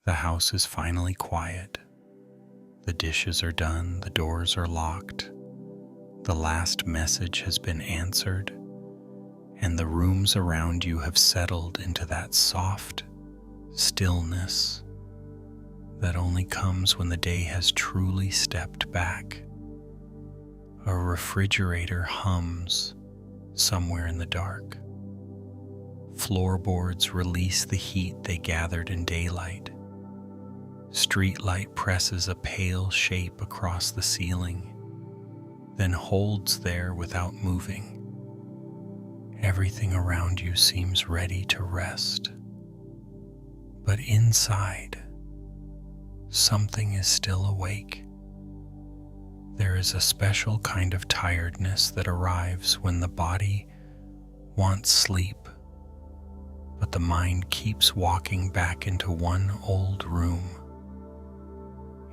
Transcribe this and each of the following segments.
The house is finally quiet. The dishes are done, the doors are locked, the last message has been answered, and the rooms around you have settled into that soft stillness that only comes when the day has truly stepped back. A refrigerator hums somewhere in the dark. Floorboards release the heat they gathered in daylight. Streetlight presses a pale shape across the ceiling, then holds there without moving. Everything around you seems ready to rest. But inside, something is still awake. There is a special kind of tiredness that arrives when the body wants sleep, but the mind keeps walking back into one old room.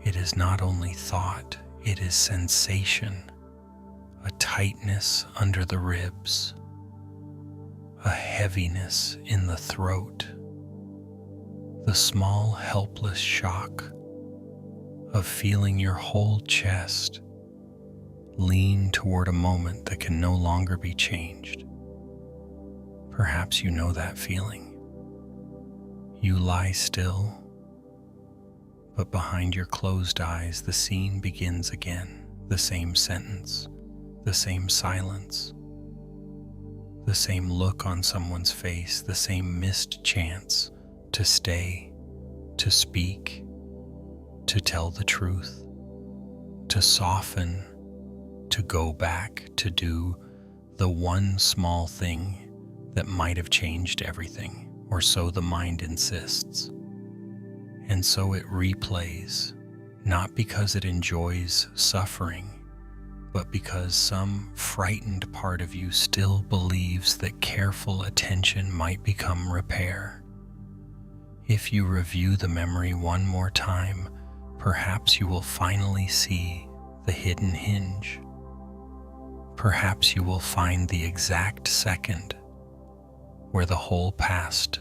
It is not only thought, it is sensation, a tightness under the ribs, a heaviness in the throat, the small helpless shock of feeling your whole chest lean toward a moment that can no longer be changed. Perhaps you know that feeling. You lie still, but behind your closed eyes, the scene begins again. The same sentence, the same silence, the same look on someone's face, the same missed chance to stay, to speak, to tell the truth, to soften, to go back, to do the one small thing that might have changed everything, or so the mind insists. And so it replays, not because it enjoys suffering, but because some frightened part of you still believes that careful attention might become repair. If you review the memory one more time, perhaps you will finally see the hidden hinge. Perhaps you will find the exact second where the whole past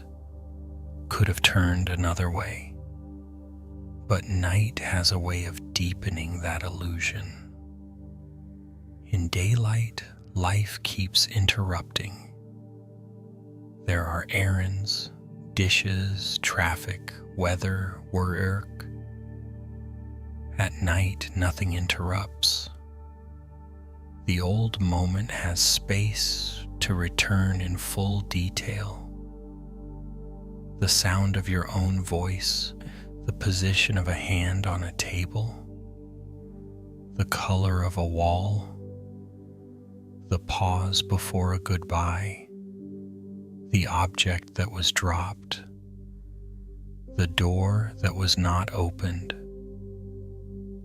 could have turned another way. But night has a way of deepening that illusion. In daylight, life keeps interrupting. There are errands, dishes, traffic, weather, work. At night, nothing interrupts. The old moment has space to return in full detail. The sound of your own voice, the position of a hand on a table, the color of a wall, the pause before a goodbye, the object that was dropped, the door that was not opened,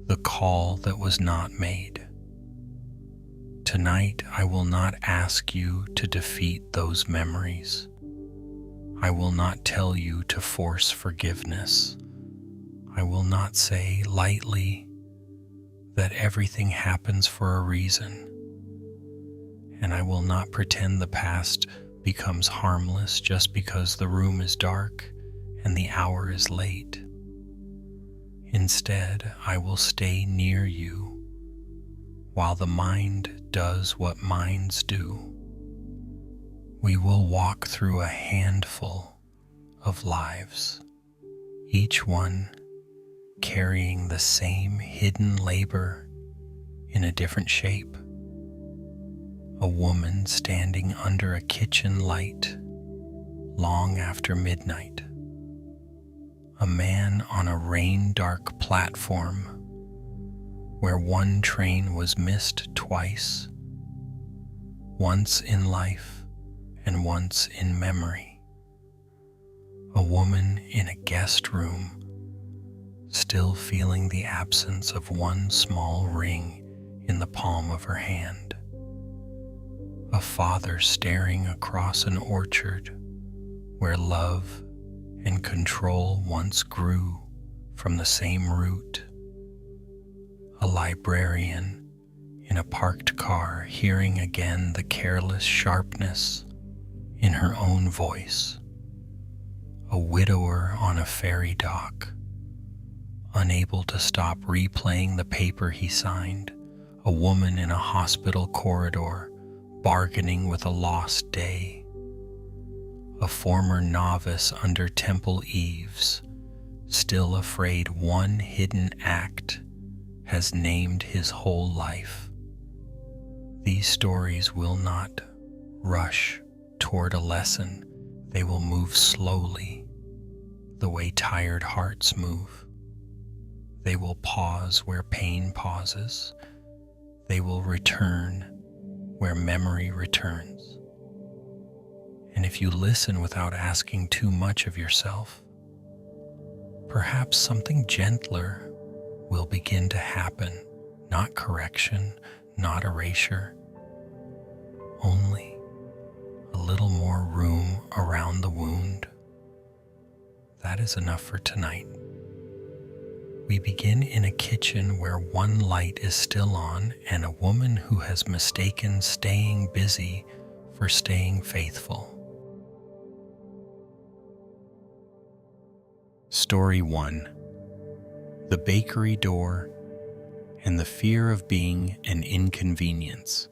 the call that was not made. Tonight, I will not ask you to defeat those memories. I will not tell you to force forgiveness. I will not say lightly that everything happens for a reason. And I will not pretend the past becomes harmless just because the room is dark and the hour is late. Instead, I will stay near you while the mind does what minds do. We will walk through a handful of lives, each one carrying the same hidden labor in a different shape. A woman standing under a kitchen light long after midnight. A man on a rain-dark platform where one train was missed twice, once in life and once in memory. A woman in a guest room, still feeling the absence of one small ring in the palm of her hand. A father staring across an orchard where love and control once grew from the same root. A librarian in a parked car hearing again the careless sharpness in her own voice. A widower on a ferry dock unable to stop replaying the paper he signed, a woman in a hospital corridor bargaining with a lost day, a former novice under temple eaves, still afraid one hidden act has named his whole life. These stories will not rush toward a lesson. They will move slowly, the way tired hearts move. They will pause where pain pauses. They will return where memory returns. And if you listen without asking too much of yourself, perhaps something gentler will begin to happen. Not correction, not erasure, only a little more room around the wound. That is enough for tonight. We begin in a kitchen where one light is still on and a woman who has mistaken staying busy for staying faithful. Story 1. The bakery door and the fear of being an inconvenience.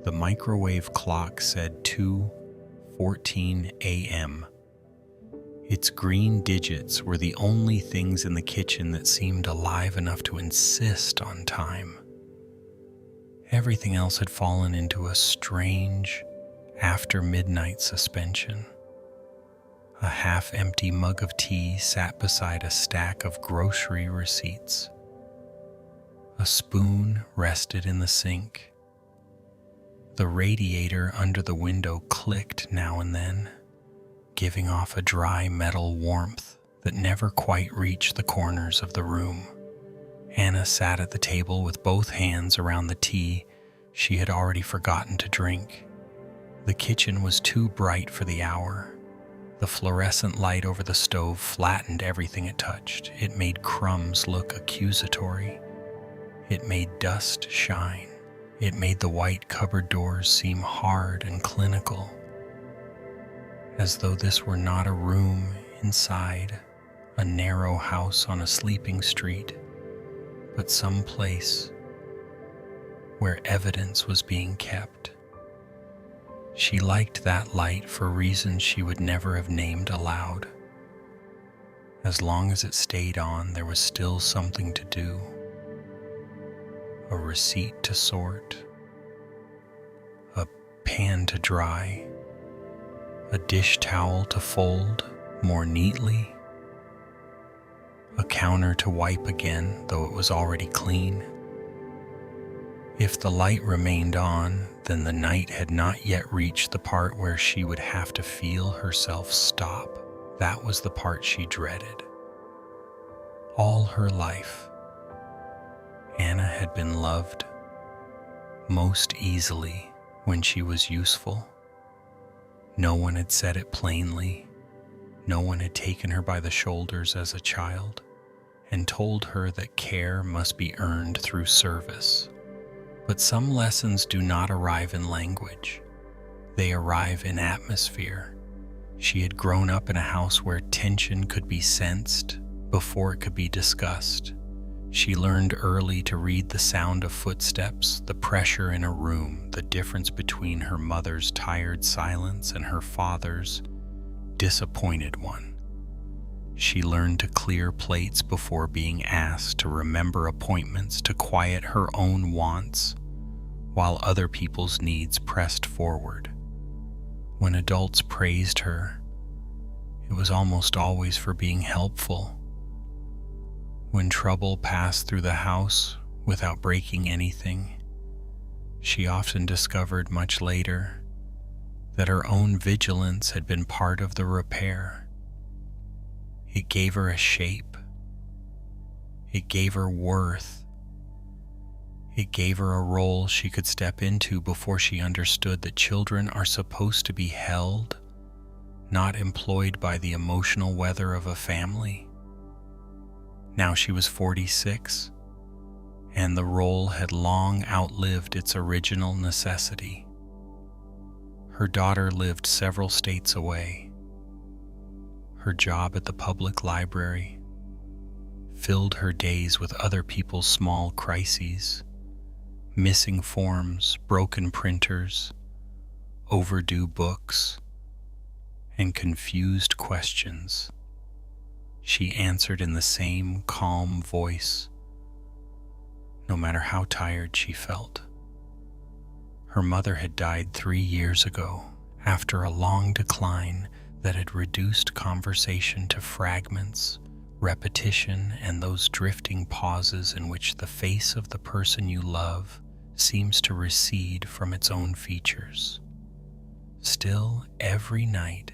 The microwave clock said 2:14 a.m. Its green digits were the only things in the kitchen that seemed alive enough to insist on time. Everything else had fallen into a strange after-midnight suspension. A half-empty mug of tea sat beside a stack of grocery receipts. A spoon rested in the sink. The radiator under the window clicked now and then, giving off a dry metal warmth that never quite reached the corners of the room. Anna sat at the table with both hands around the tea she had already forgotten to drink. The kitchen was too bright for the hour. The fluorescent light over the stove flattened everything it touched. It made crumbs look accusatory. It made dust shine. It made the white cupboard doors seem hard and clinical, as though this were not a room inside a narrow house on a sleeping street, but some place where evidence was being kept. She liked that light for reasons she would never have named aloud. As long as it stayed on, there was still something to do. A receipt to sort, a pan to dry, a dish towel to fold more neatly, a counter to wipe again, though it was already clean. If the light remained on, then the night had not yet reached the part where she would have to feel herself stop. That was the part she dreaded. All her life, Anna had been loved most easily when she was useful. No one had said it plainly. No one had taken her by the shoulders as a child and told her that care must be earned through service. But some lessons do not arrive in language. They arrive in atmosphere. She had grown up in a house where tension could be sensed before it could be discussed. She learned early to read the sound of footsteps, the pressure in a room, the difference between her mother's tired silence and her father's disappointed one. She learned to clear plates before being asked, to remember appointments, to quiet her own wants while other people's needs pressed forward. When adults praised her, it was almost always for being helpful. When trouble passed through the house without breaking anything, she often discovered much later that her own vigilance had been part of the repair. It gave her a shape. It gave her worth. It gave her a role she could step into before she understood that children are supposed to be held, not employed by the emotional weather of a family. Now she was 46, and the role had long outlived its original necessity. Her daughter lived several states away. her job at the public library filled her days with other people's small crises, missing forms, broken printers, overdue books, and confused questions. She answered in the same calm voice, no matter how tired she felt. Her mother had died 3 years ago after a long decline that had reduced conversation to fragments, repetition, and those drifting pauses in which the face of the person you love seems to recede from its own features. Still, every night,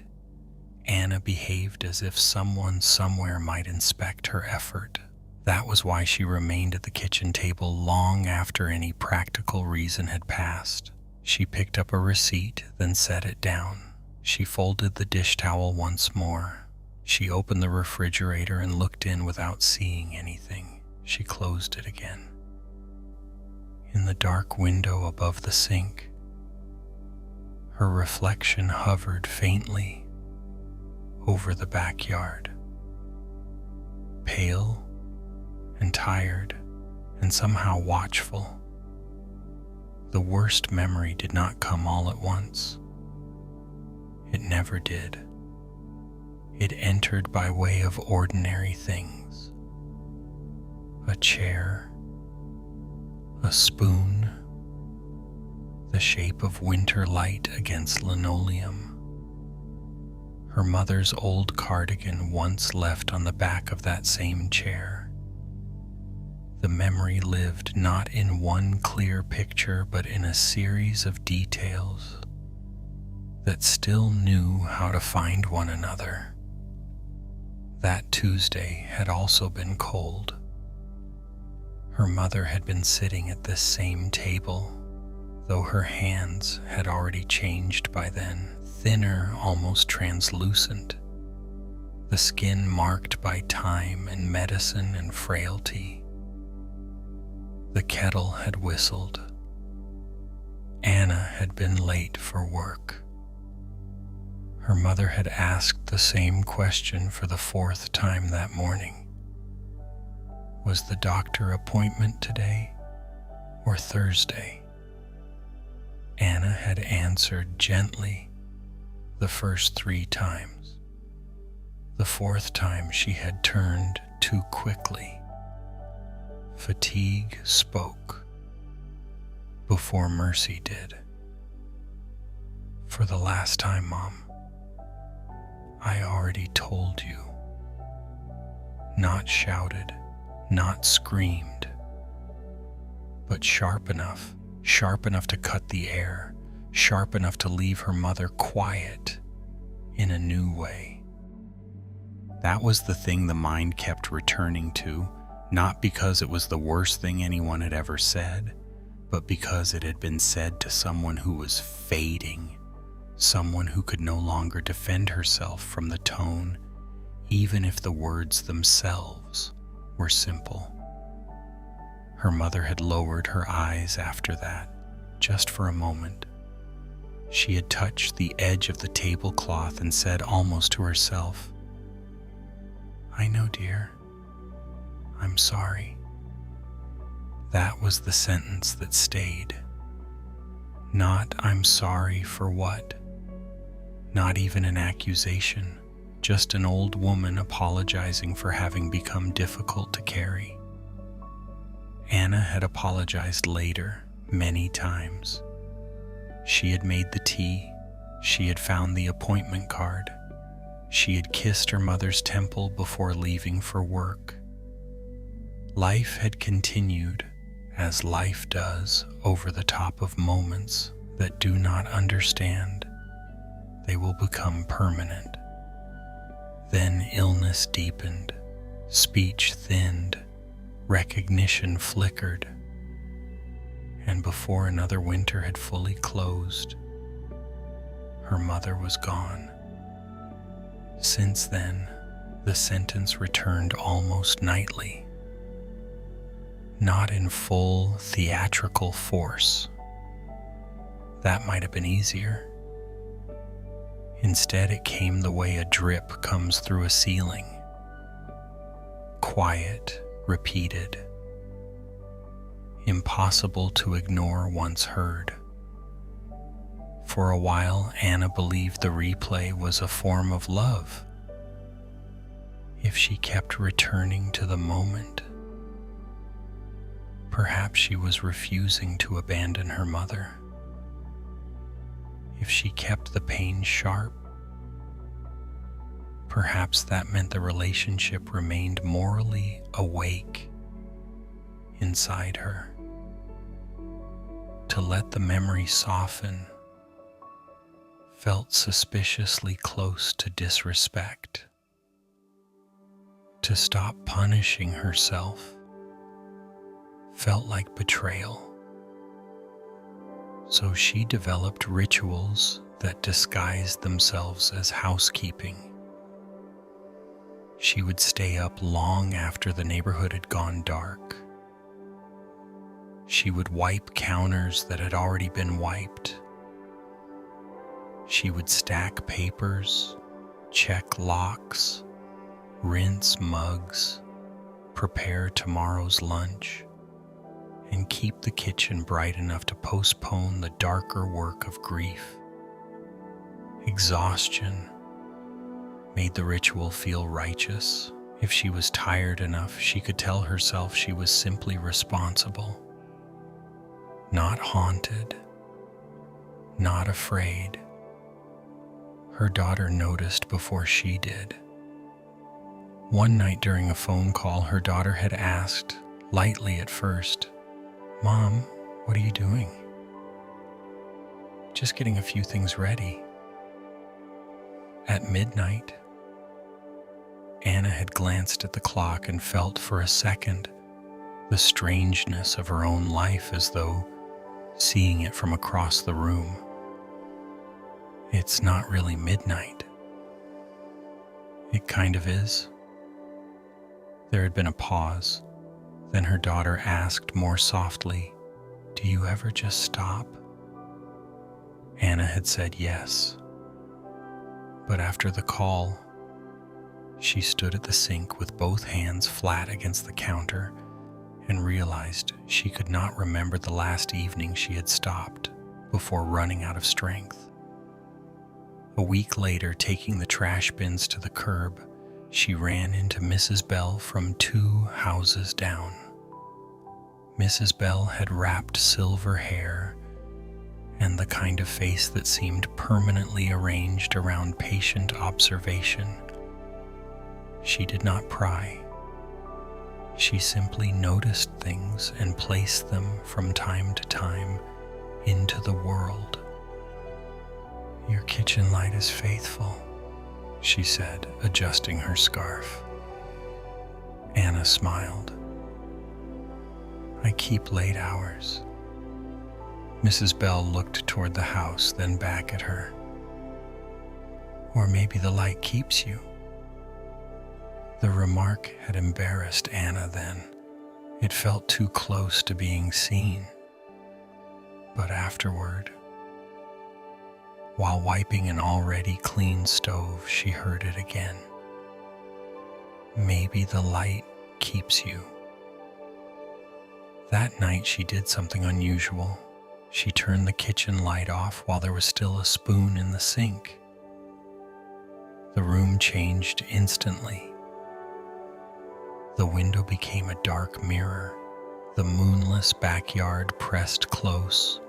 Anna behaved as if someone somewhere might inspect her effort. That was why she remained at the kitchen table long after any practical reason had passed. She picked up a receipt, then set it down. She folded the dish towel once more. She opened the refrigerator and looked in without seeing anything. She closed it again. In the dark window above the sink, her reflection hovered faintly over the backyard. Pale and tired and somehow watchful, the worst memory did not come all at once. It never did. It entered by way of ordinary things. A chair, a spoon, the shape of winter light against linoleum, her mother's old cardigan once left on the back of that same chair. The memory lived not in one clear picture, but in a series of details that still knew how to find one another. That Tuesday had also been cold. Her mother had been sitting at this same table, though her hands had already changed by then, thinner, almost translucent, the skin marked by time and medicine and frailty. The kettle had whistled. Anna had been late for work. Her mother had asked the same question for the 4th time that morning. Was the doctor appointment today or Thursday? Anna had answered gently the first 3 times. The 4th time she had turned too quickly. Fatigue spoke before mercy did. For the last time, Mom, I already told you. Not shouted, not screamed, but sharp enough to cut the air, sharp enough to leave her mother quiet in a new way. That was the thing the mind kept returning to, not because it was the worst thing anyone had ever said, but because it had been said to someone who was fading, someone who could no longer defend herself from the tone, even if the words themselves were simple. Her mother had lowered her eyes after that, just for a moment. She had touched the edge of the tablecloth and said almost to herself, "I know, dear. I'm sorry." That was the sentence that stayed. Not "I'm sorry" for what? Not even an accusation, just an old woman apologizing for having become difficult to carry. Anna had apologized later, many times. She had made the tea, she had found the appointment card, she had kissed her mother's temple before leaving for work. Life had continued, as life does, over the top of moments that do not understand. They will become permanent. Then illness deepened, speech thinned, recognition flickered, and before another winter had fully closed, her mother was gone. Since then, the sentence returned almost nightly, not in full theatrical force. That might have been easier. Instead, it came the way a drip comes through a ceiling. Quiet, repeated, impossible to ignore once heard. For a while, Anna believed the replay was a form of love. If she kept returning to the moment, perhaps she was refusing to abandon her mother. If she kept the pain sharp, perhaps that meant the relationship remained morally awake inside her. To let the memory soften felt suspiciously close to disrespect. To stop punishing herself felt like betrayal. So she developed rituals that disguised themselves as housekeeping. She would stay up long after the neighborhood had gone dark. She would wipe counters that had already been wiped. She would stack papers, check locks, rinse mugs, prepare tomorrow's lunch, and keep the kitchen bright enough to postpone the darker work of grief. Exhaustion made the ritual feel righteous. If she was tired enough, she could tell herself she was simply responsible, not haunted, not afraid. Her daughter noticed before she did. One night during a phone call, her daughter had asked, lightly at first, "Mom, what are you doing?" "Just getting a few things ready." At midnight, Anna had glanced at the clock and felt for a second the strangeness of her own life, as though seeing it from across the room. It's not really midnight. It kind of is. There had been a pause. Then her daughter asked more softly, "Do you ever just stop?" Anna had said yes. But after the call, she stood at the sink with both hands flat against the counter and realized she could not remember the last evening she had stopped before running out of strength. A week later, taking the trash bins to the curb, she ran into Mrs. Bell from 2 houses down. Mrs. Bell had wrapped silver hair and the kind of face that seemed permanently arranged around patient observation. She did not pry. She simply noticed things and placed them from time to time into the world. "Your kitchen light is faithful," she said, adjusting her scarf. Anna smiled. "I keep late hours." Mrs. Bell looked toward the house, then back at her. "Or maybe the light keeps you." The remark had embarrassed Anna then. It felt too close to being seen. But afterward, while wiping an already clean stove, she heard it again. "Maybe the light keeps you." That night she did something unusual. She turned the kitchen light off while there was still a spoon in the sink. The room changed instantly. The window became a dark mirror. The moonless backyard pressed close.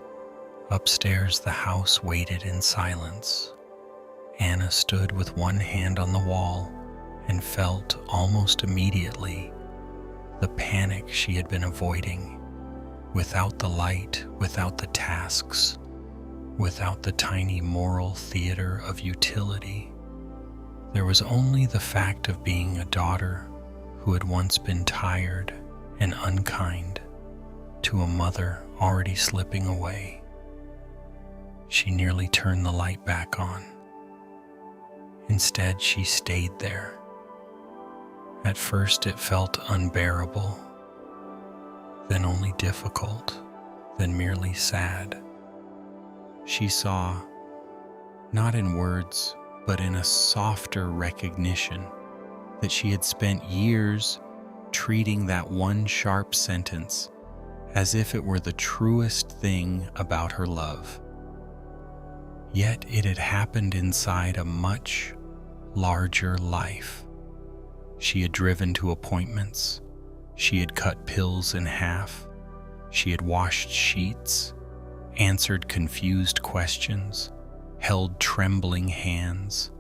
Upstairs, the house waited in silence. Anna stood with one hand on the wall and felt almost immediately the panic she had been avoiding. Without the light, without the tasks, without the tiny moral theater of utility, there was only the fact of being a daughter who had once been tired and unkind to a mother already slipping away. She nearly turned the light back on. Instead, she stayed there. At first, it felt unbearable, then only difficult, then merely sad. She saw, not in words, but in a softer recognition that she had spent years treating that one sharp sentence as if it were the truest thing about her love. Yet it had happened inside a much larger life. She had driven to appointments. She had cut pills in half. She had washed sheets, answered confused questions, held trembling hands,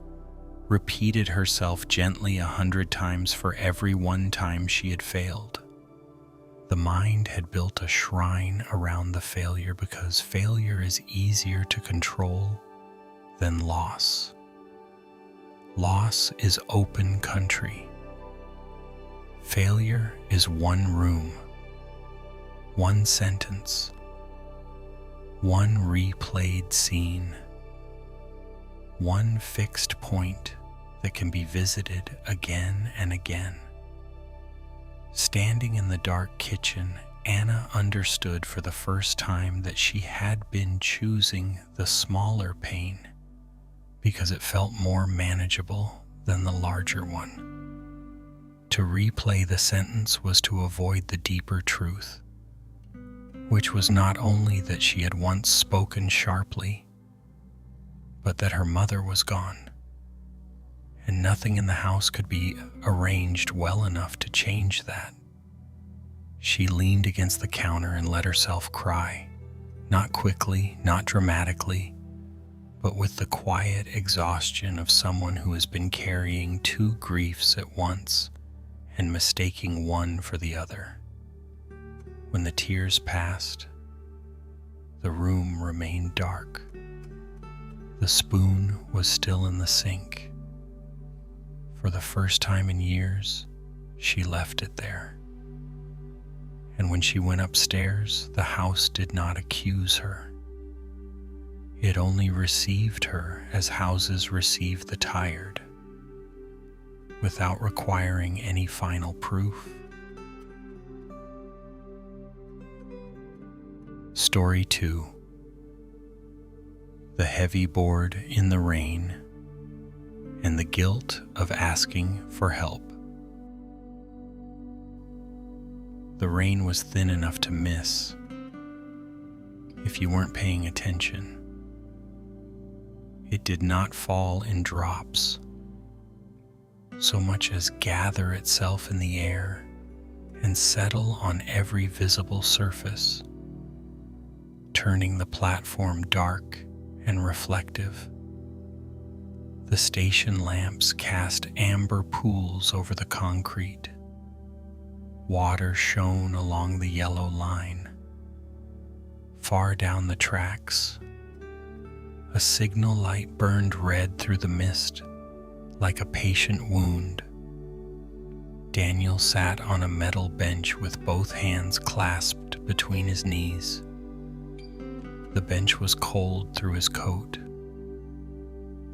repeated herself gently 100 times for every one time she had failed. The mind had built a shrine around the failure because failure is easier to control than loss. Loss is open country. Failure is one room, one sentence, one replayed scene, one fixed point that can be visited again and again. Standing in the dark kitchen, Anna understood for the first time that she had been choosing the smaller pain because it felt more manageable than the larger one. To replay the sentence was to avoid the deeper truth, which was not only that she had once spoken sharply, but that her mother was gone, and nothing in the house could be arranged well enough to change that. She leaned against the counter and let herself cry, not quickly, not dramatically, but with the quiet exhaustion of someone who has been carrying two griefs at once and mistaking one for the other. When the tears passed, the room remained dark. The spoon was still in the sink. For the first time in years, she left it there. And when she went upstairs, the house did not accuse her. It only received her as houses receive the tired, without requiring any final proof. Story 2. The heavy board in the rain and the guilt of asking for help. The rain was thin enough to miss if you weren't paying attention. It did not fall in drops, so much as gather itself in the air and settle on every visible surface, turning the platform dark and reflective. The station lamps cast amber pools over the concrete. Water shone along the yellow line. Far down the tracks, a signal light burned red through the mist, like a patient wound. Daniel sat on a metal bench with both hands clasped between his knees. The bench was cold through his coat.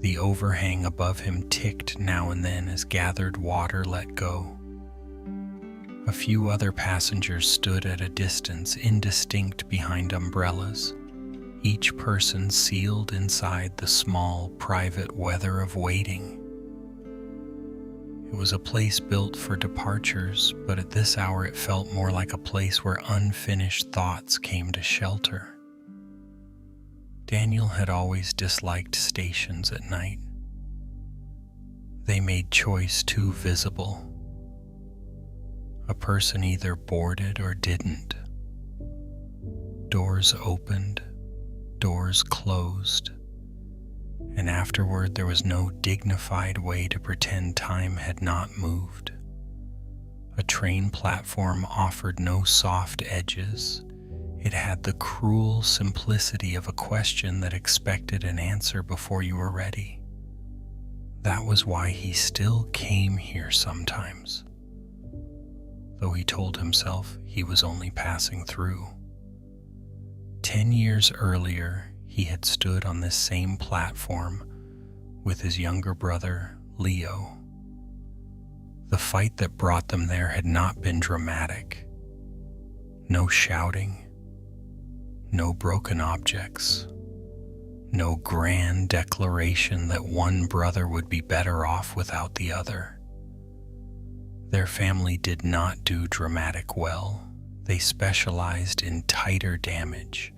The overhang above him ticked now and then as gathered water let go. A few other passengers stood at a distance, indistinct behind umbrellas, each person sealed inside the small, private weather of waiting. It was a place built for departures, but at this hour it felt more like a place where unfinished thoughts came to shelter. Daniel had always disliked stations at night. They made choice too visible. A person either boarded or didn't. Doors opened, doors closed, and afterward there was no dignified way to pretend time had not moved. A train platform offered no soft edges. It had the cruel simplicity of a question that expected an answer before you were ready. That was why he still came here sometimes, though he told himself he was only passing through. 10 years earlier, he had stood on this same platform with his younger brother, Leo. The fight that brought them there had not been dramatic. No shouting, no broken objects, no grand declaration that one brother would be better off without the other. Their family did not do dramatic well. They specialized in tighter damage,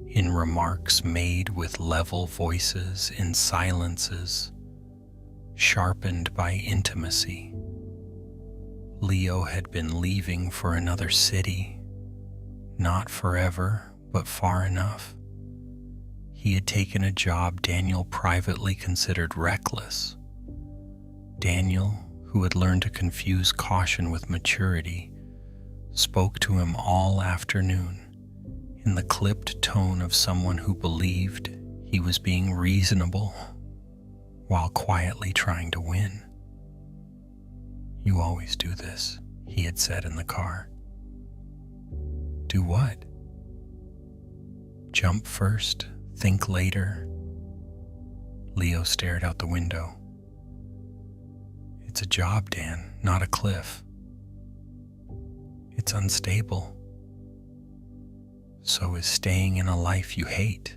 in remarks made with level voices, in silences, sharpened by intimacy. Leo had been leaving for another city, not forever, but far enough. He had taken a job Daniel privately considered reckless. Daniel, who had learned to confuse caution with maturity, spoke to him all afternoon in the clipped tone of someone who believed he was being reasonable while quietly trying to win. "You always do this," he had said in the car. "Do what?" "Jump first, think later." Leo stared out the window. "It's a job, Dan, not a cliff." "It's unstable." "So is staying in a life you hate."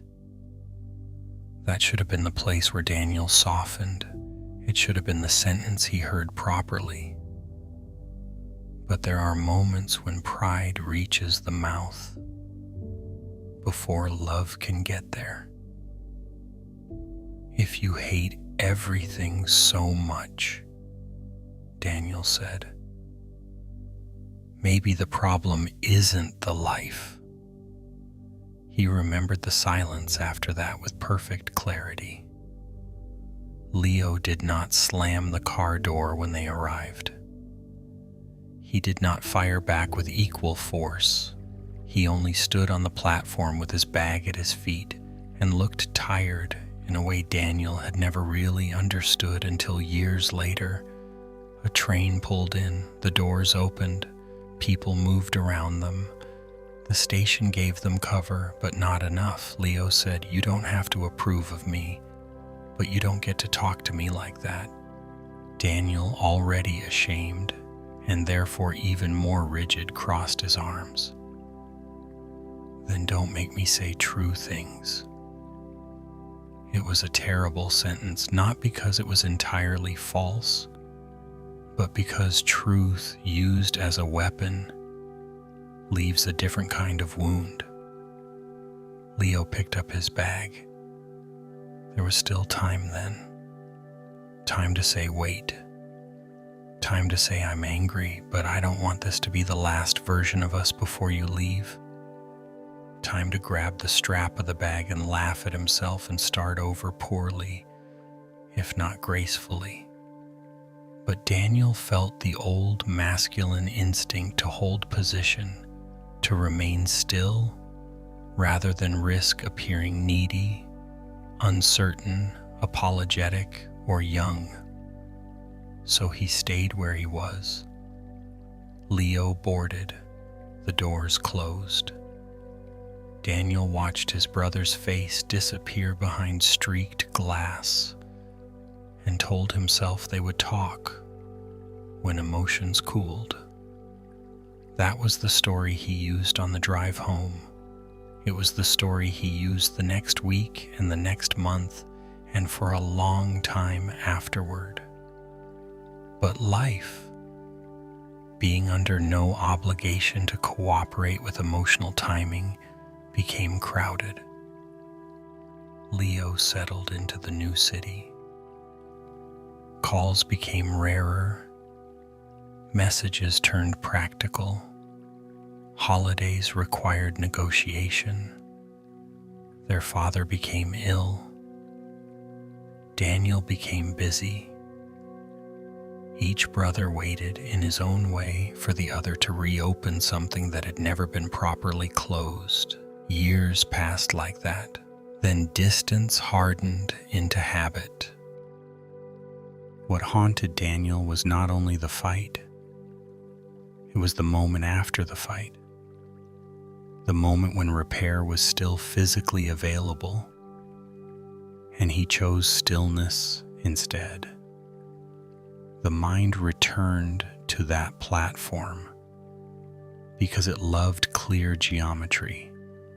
That should have been the place where Daniel softened. It should have been the sentence he heard properly. But there are moments when pride reaches the mouth before love can get there. "If you hate everything so much," Daniel said, "maybe the problem isn't the life." He remembered the silence after that with perfect clarity. Leo did not slam the car door when they arrived. He did not fire back with equal force. He only stood on the platform with his bag at his feet and looked tired in a way Daniel had never really understood until years later. A train pulled in, the doors opened, people moved around them. The station gave them cover, but not enough. Leo said, "You don't have to approve of me, but you don't get to talk to me like that." Daniel, already ashamed, and therefore even more rigid, crossed his arms. "Then don't make me say true things." It was a terrible sentence, not because it was entirely false, but because truth used as a weapon leaves a different kind of wound. Leo picked up his bag. There was still time then. Time to say, "Wait." Time to say, "I'm angry, but I don't want this to be the last version of us before you leave." Time to grab the strap of the bag and laugh at himself and start over poorly, if not gracefully. But Daniel felt the old masculine instinct to hold position, to remain still, rather than risk appearing needy, uncertain, apologetic, or young. So he stayed where he was. Leo boarded. The doors closed. Daniel watched his brother's face disappear behind streaked glass and told himself they would talk when emotions cooled. That was the story he used on the drive home. It was the story he used the next week and the next month and for a long time afterward. But life, being under no obligation to cooperate with emotional timing, became crowded. Leo settled into the new city. Calls became rarer. Messages turned practical. Holidays required negotiation. Their father became ill. Daniel became busy. Each brother waited in his own way for the other to reopen something that had never been properly closed. Years passed like that. Then distance hardened into habit. What haunted Daniel was not only the fight, it was the moment after the fight. The moment when repair was still physically available, and he chose stillness instead. The mind returned to that platform because it loved clear geometry.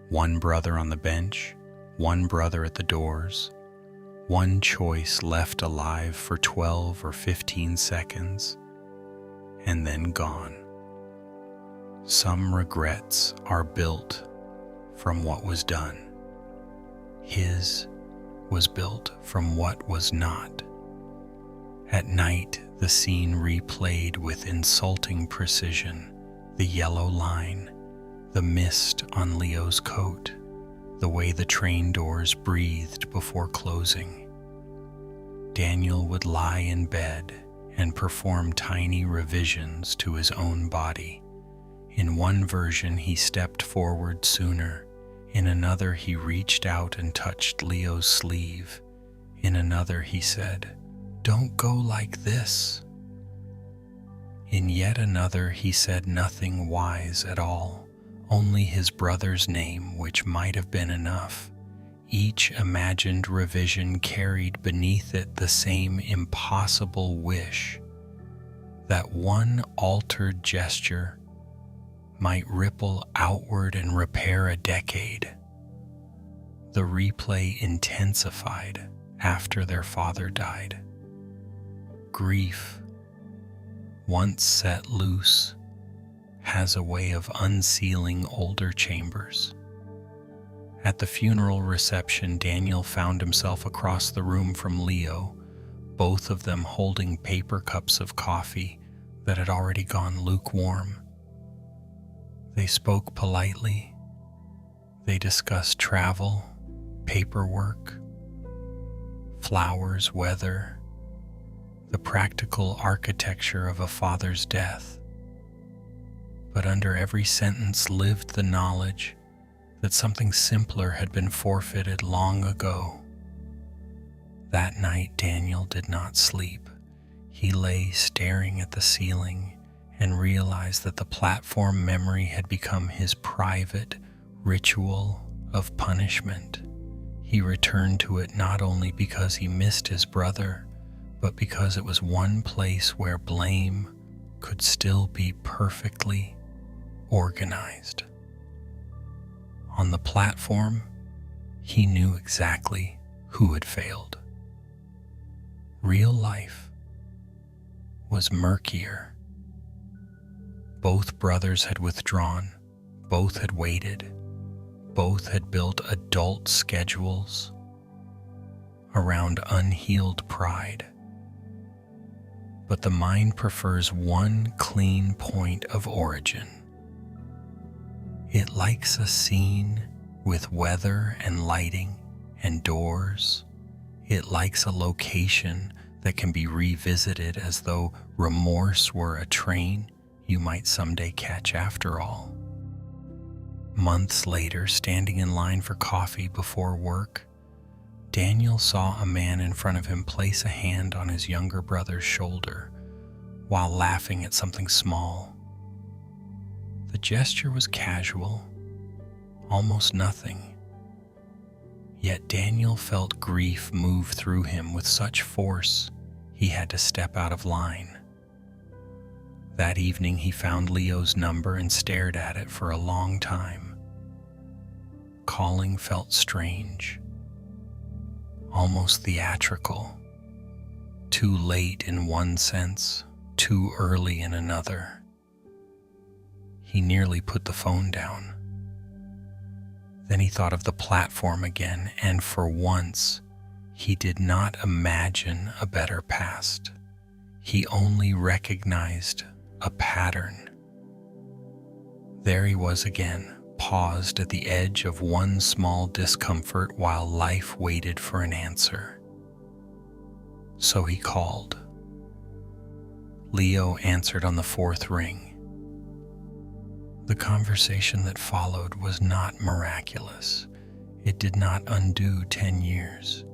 One brother on the bench, one brother at the doors, one choice left alive for 12 or 15 seconds, and then gone. Some regrets are built from what was done. His was built from what was not. At night, the scene replayed with insulting precision, the yellow line, the mist on Leo's coat, the way the train doors breathed before closing. Daniel would lie in bed and perform tiny revisions to his own body. In one version, he stepped forward sooner. In another, he reached out and touched Leo's sleeve. In another, he said, "Don't go like this." In yet another, he said nothing wise at all, only his brother's name, which might have been enough. Each imagined revision carried beneath it the same impossible wish, that one altered gesture might ripple outward and repair a decade. The replay intensified after their father died. Grief, once set loose, has a way of unsealing older chambers. At the funeral reception, Daniel found himself across the room from Leo, both of them holding paper cups of coffee that had already gone lukewarm. They spoke politely. They discussed travel, paperwork, flowers, weather, the practical architecture of a father's death. But under every sentence lived the knowledge that something simpler had been forfeited long ago. That night, Daniel did not sleep. He lay staring at the ceiling and realized that the platform memory had become his private ritual of punishment. He returned to it not only because he missed his brother, but because it was one place where blame could still be perfectly organized. On the platform, he knew exactly who had failed. Real life was murkier. Both brothers had withdrawn, both had waited, both had built adult schedules around unhealed pride. But the mind prefers one clean point of origin. It likes a scene with weather and lighting and doors. It likes a location that can be revisited as though remorse were a train you might someday catch after all. Months later, standing in line for coffee before work, Daniel saw a man in front of him place a hand on his younger brother's shoulder while laughing at something small. The gesture was casual, almost nothing. Yet Daniel felt grief move through him with such force he had to step out of line. That evening he found Leo's number and stared at it for a long time. Calling felt strange, almost theatrical. Too late in one sense, too early in another. He nearly put the phone down. Then he thought of the platform again, and for once, he did not imagine a better past. He only recognized a pattern. There he was again, paused at the edge of one small discomfort while life waited for an answer. So he called. Leo answered on the fourth ring. The conversation that followed was not miraculous. It did not undo 10 years.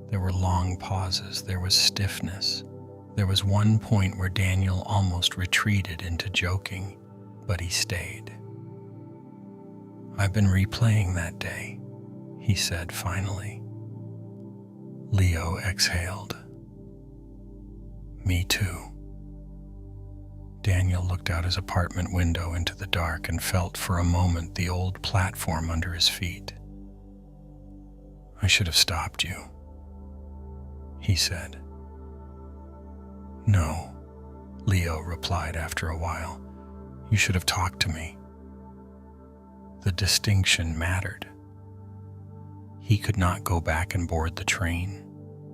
There were long pauses. There was stiffness. There was one point where Daniel almost retreated into joking, but he stayed. "I've been replaying that day," he said finally. Leo exhaled. "Me too." Daniel looked out his apartment window into the dark and felt for a moment the old platform under his feet. "I should have stopped you," he said. "No," Leo replied after a while. "You should have talked to me." The distinction mattered. He could not go back and board the train.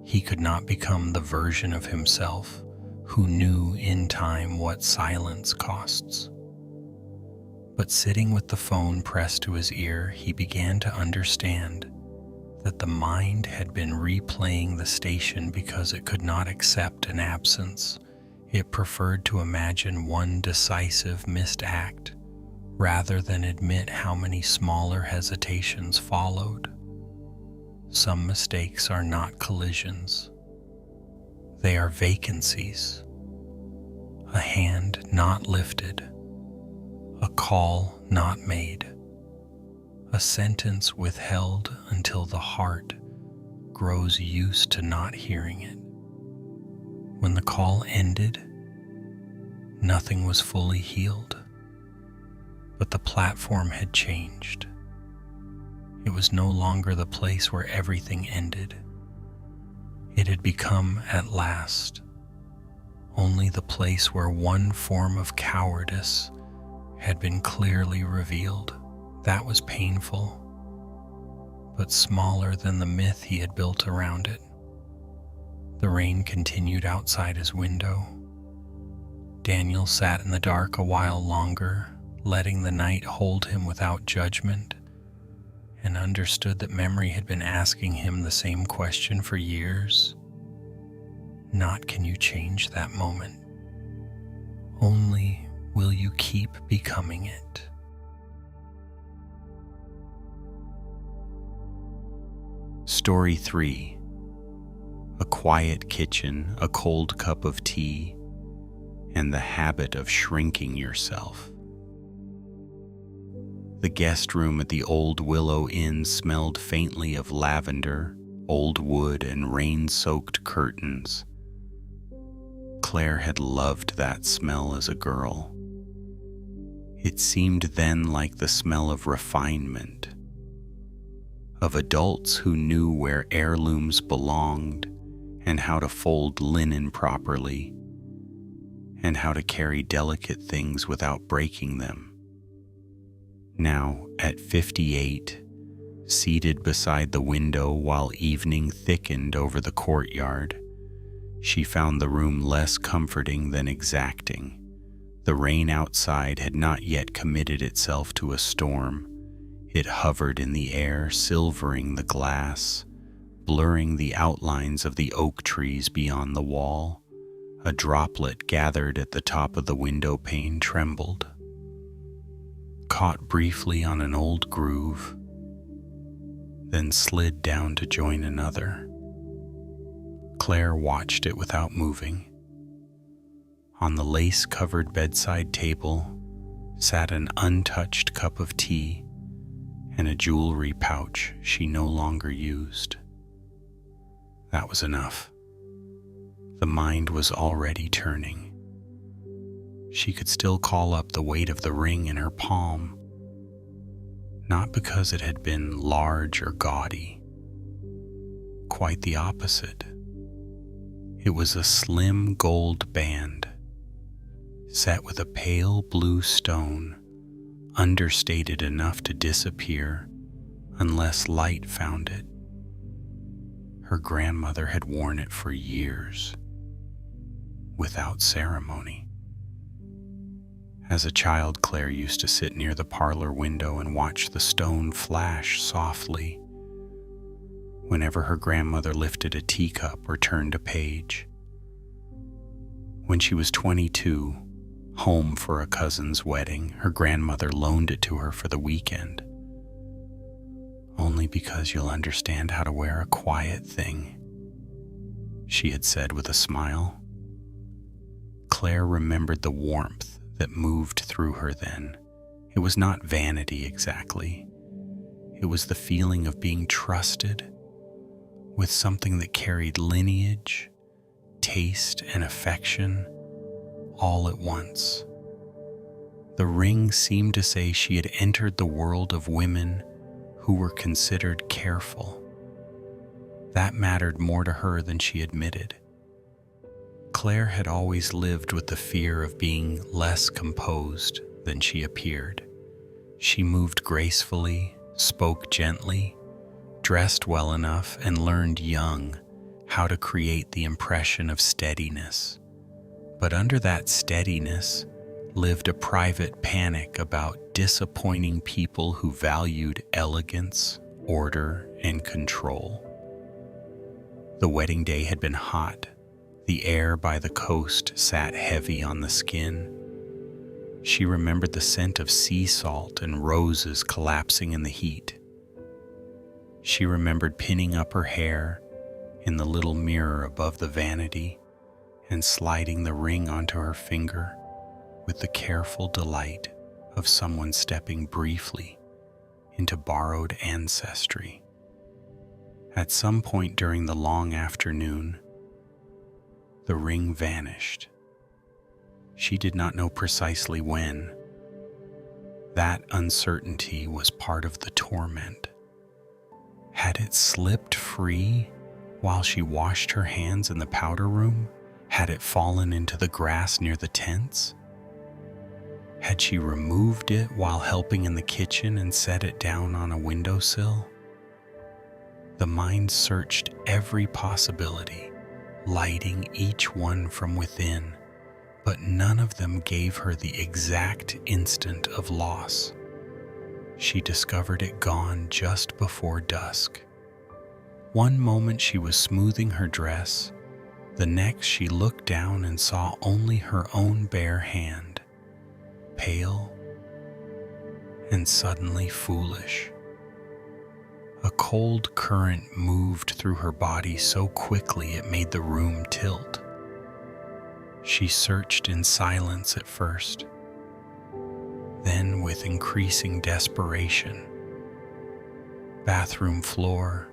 He could not become the version of himself who knew in time what silence costs. But sitting with the phone pressed to his ear, he began to understand that the mind had been replaying the station because it could not accept an absence. It preferred to imagine one decisive missed act rather than admit how many smaller hesitations followed. Some mistakes are not collisions. They are vacancies. A hand not lifted. A call not made. A sentence withheld until the heart grows used to not hearing it. When the call ended, nothing was fully healed, but the platform had changed. It was no longer the place where everything ended. It had become, at last, only the place where one form of cowardice had been clearly revealed. That was painful, but smaller than the myth he had built around it. The rain continued outside his window. Daniel sat in the dark a while longer, letting the night hold him without judgment, and understood that memory had been asking him the same question for years. Not can you change that moment, only will you keep becoming it. Story 3. A quiet kitchen, a cold cup of tea, and the habit of shrinking yourself. The guest room at the Old Willow Inn smelled faintly of lavender, old wood, and rain-soaked curtains. Claire had loved that smell as a girl. It seemed then like the smell of refinement, of adults who knew where heirlooms belonged and how to fold linen properly, and how to carry delicate things without breaking them. Now, at 58, seated beside the window while evening thickened over the courtyard, she found the room less comforting than exacting. The rain outside had not yet committed itself to a storm. It hovered in the air, silvering the glass, blurring the outlines of the oak trees beyond the wall. A droplet gathered at the top of the window pane trembled, caught briefly on an old groove, then slid down to join another. Claire watched it without moving. On the lace-covered bedside table sat an untouched cup of tea and a jewelry pouch she no longer used. That was enough. The mind was already turning. She could still call up the weight of the ring in her palm, not because it had been large or gaudy. Quite the opposite. It was a slim gold band, set with a pale blue stone, understated enough to disappear unless light found it. Her grandmother had worn it for years, without ceremony. As a child, Claire used to sit near the parlor window and watch the stone flash softly whenever her grandmother lifted a teacup or turned a page. When she was 22, home for a cousin's wedding, her grandmother loaned it to her for the weekend. "Only because you'll understand how to wear a quiet thing," she had said with a smile. Claire remembered the warmth that moved through her then. It was not vanity exactly. It was the feeling of being trusted with something that carried lineage, taste, and affection all at once. The ring seemed to say she had entered the world of women who were considered careful, That mattered more to her than she admitted. Claire had always lived with the fear of being less composed than she appeared. She moved gracefully, spoke gently, dressed well enough, and learned young how to create the impression of steadiness. But under that steadiness lived a private panic about disappointing people who valued elegance, order, and control. The wedding day had been hot. The air by the coast sat heavy on the skin. She remembered the scent of sea salt and roses collapsing in the heat. She remembered pinning up her hair in the little mirror above the vanity and sliding the ring onto her finger with the careful delight of someone stepping briefly into borrowed ancestry. At some point during the long afternoon, the ring vanished. She did not know precisely when. That uncertainty was part of the torment. Had it slipped free while she washed her hands in the powder room? Had it fallen into the grass near the tents? Had she removed it while helping in the kitchen and set it down on a windowsill? The mind searched every possibility, lighting each one from within, but none of them gave her the exact instant of loss. She discovered it gone just before dusk. One moment she was smoothing her dress, the next she looked down and saw only her own bare hand, pale and suddenly foolish. A cold current moved through her body so quickly it made the room tilt. She searched in silence at first, then with increasing desperation. Bathroom floor,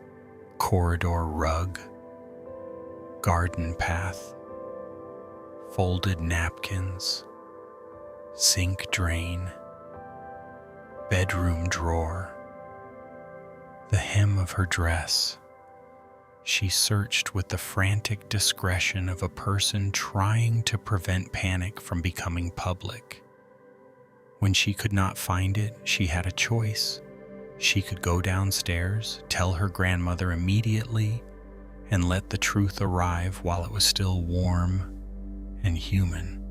corridor rug, garden path, folded napkins, sink drain, bedroom drawer, the hem of her dress. She searched with the frantic discretion of a person trying to prevent panic from becoming public. When she could not find it, she had a choice. She could go downstairs, tell her grandmother immediately, and let the truth arrive while it was still warm and human.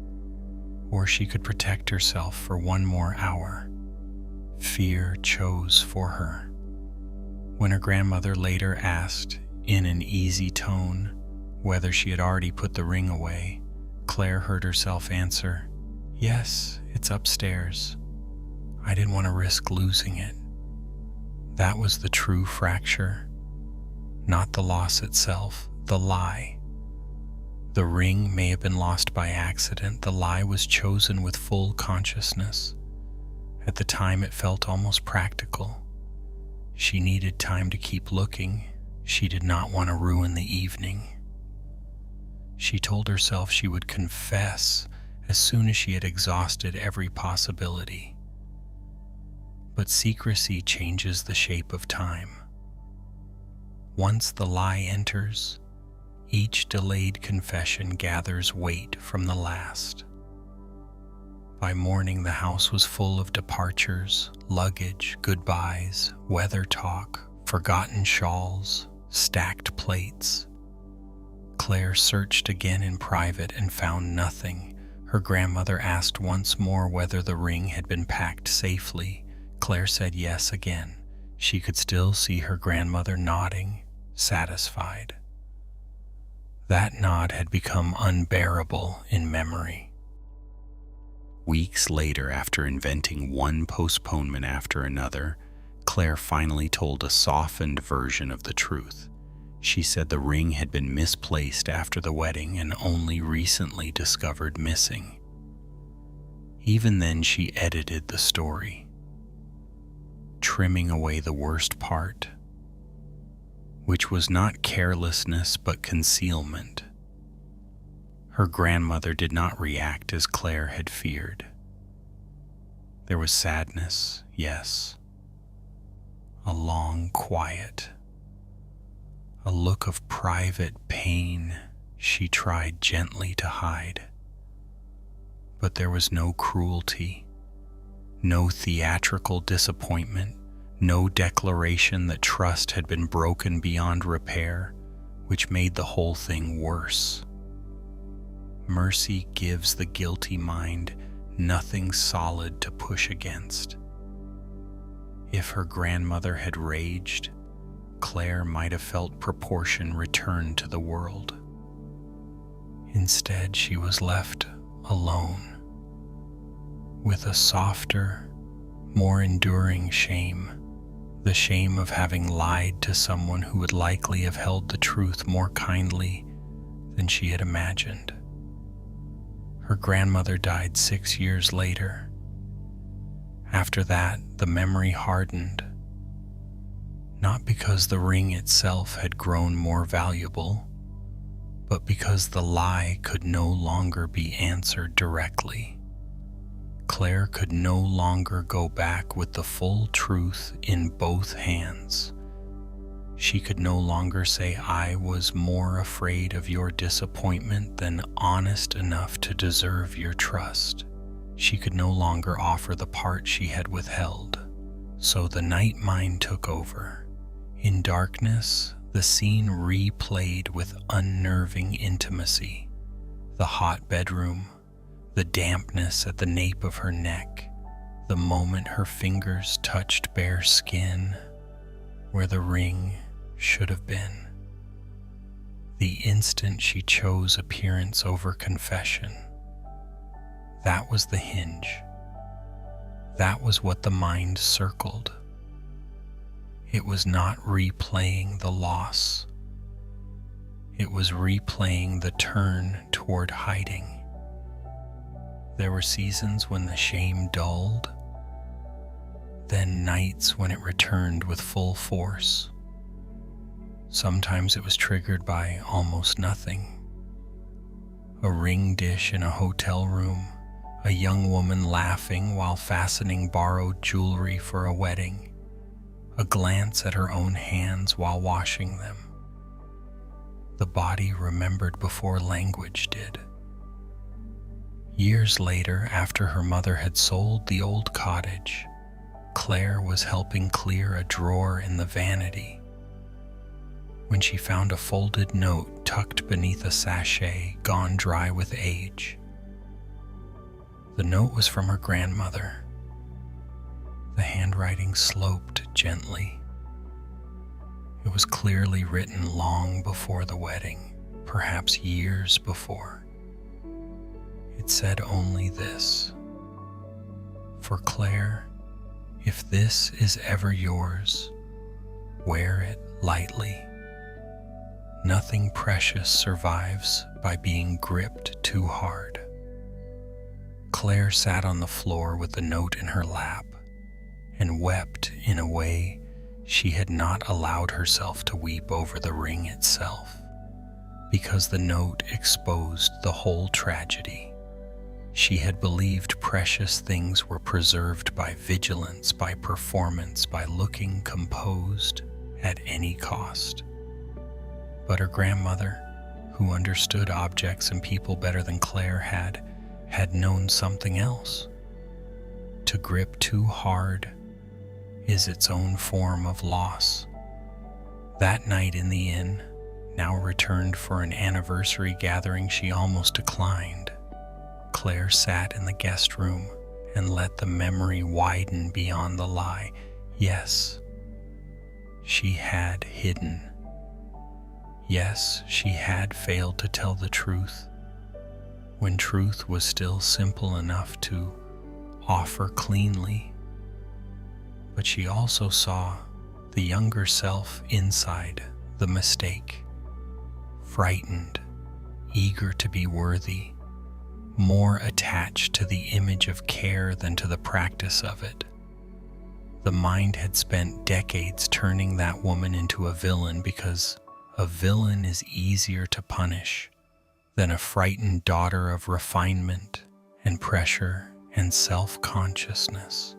Or she could protect herself for one more hour. Fear chose for her. When her grandmother later asked, in an easy tone, whether she had already put the ring away, Claire heard herself answer, "Yes, it's upstairs. I didn't want to risk losing it." That was the true fracture, not the loss itself, the lie. The ring may have been lost by accident. The lie was chosen with full consciousness. At the time, it felt almost practical. She needed time to keep looking. She did not want to ruin the evening. She told herself she would confess as soon as she had exhausted every possibility. But secrecy changes the shape of time. Once the lie enters, each delayed confession gathers weight from the last. By morning, the house was full of departures, luggage, goodbyes, weather talk, forgotten shawls, stacked plates. Claire searched again in private and found nothing. Her grandmother asked once more whether the ring had been packed safely. Claire said yes again. She could still see her grandmother nodding, satisfied. That nod had become unbearable in memory. Weeks later, after inventing one postponement after another, Claire finally told a softened version of the truth. She said the ring had been misplaced after the wedding and only recently discovered missing. Even then, she edited the story, trimming away the worst part, which was not carelessness but concealment. Her grandmother did not react as Claire had feared. There was sadness, yes, a long quiet, a look of private pain she tried gently to hide. But there was no cruelty, no theatrical disappointment, no declaration that trust had been broken beyond repair, which made the whole thing worse. Mercy gives the guilty mind nothing solid to push against. If her grandmother had raged, Claire might have felt proportion return to the world. Instead, she was left alone, with a softer, more enduring shame, the shame of having lied to someone who would likely have held the truth more kindly than she had imagined. Her grandmother died 6 years later. After that, the memory hardened, not because the ring itself had grown more valuable, but because the lie could no longer be answered directly. Claire could no longer go back with the full truth in both hands. She could no longer say, "I was more afraid of your disappointment than honest enough to deserve your trust." She could no longer offer the part she had withheld. So the night mind took over. In darkness, the scene replayed with unnerving intimacy. The hot bedroom, the dampness at the nape of her neck, the moment her fingers touched bare skin where the ring should have been. The instant she chose appearance over confession. That was the hinge. That was what the mind circled. It was not replaying the loss. It was replaying the turn toward hiding. There were seasons when the shame dulled, then nights when it returned with full force. Sometimes it was triggered by almost nothing. A ring dish in a hotel room, a young woman laughing while fastening borrowed jewelry for a wedding, a glance at her own hands while washing them. The body remembered before language did. Years later, after her mother had sold the old cottage, Claire was helping clear a drawer in the vanity when she found a folded note tucked beneath a sachet gone dry with age. The note was from her grandmother. The handwriting sloped gently. It was clearly written long before the wedding, perhaps years before. It said only this: "For Claire, if this is ever yours, wear it lightly. Nothing precious survives by being gripped too hard." Claire sat on the floor with the note in her lap and wept in a way she had not allowed herself to weep over the ring itself, because the note exposed the whole tragedy. She had believed precious things were preserved by vigilance, by performance, by looking composed at any cost. But her grandmother, who understood objects and people better than Claire had known something else. To grip too hard is its own form of loss. That night in the inn, now returned for an anniversary gathering she almost declined, Claire sat in the guest room and let the memory widen beyond the lie. Yes, she had hidden. Yes, she had failed to tell the truth, when truth was still simple enough to offer cleanly. But she also saw the younger self inside the mistake, frightened, eager to be worthy, more attached to the image of care than to the practice of it. The mind had spent decades turning that woman into a villain, because a villain is easier to punish than a frightened daughter of refinement and pressure and self-consciousness.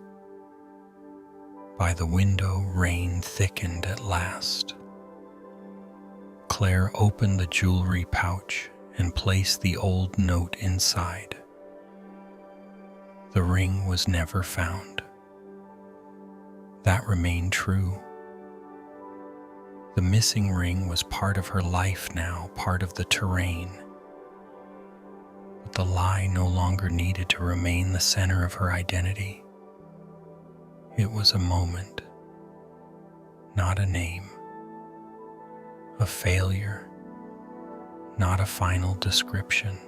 By the window, rain thickened at last. Claire opened the jewelry pouch and placed the old note inside. The ring was never found. That remained true. The missing ring was part of her life now, part of the terrain. But the lie no longer needed to remain the center of her identity. It was a moment, not a name, a failure, not a final description.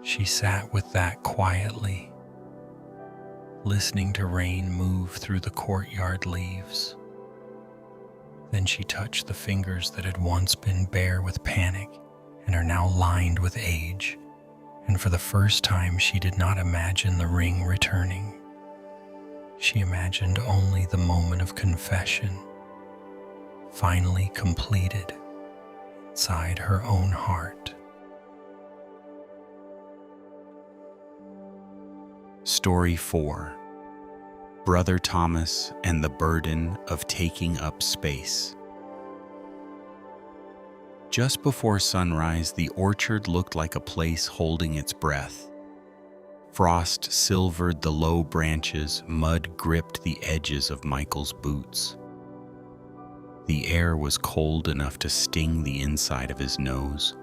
She sat with that quietly, listening to rain move through the courtyard leaves. Then she touched the fingers that had once been bare with panic and are now lined with age, and for the first time she did not imagine the ring returning. She imagined only the moment of confession, finally completed inside her own heart. Story 4. Brother Thomas and the Burden of Taking Up Space. Just before sunrise, the orchard looked like a place holding its breath. Frost silvered the low branches, mud gripped the edges of Michael's boots. The air was cold enough to sting the inside of his nose,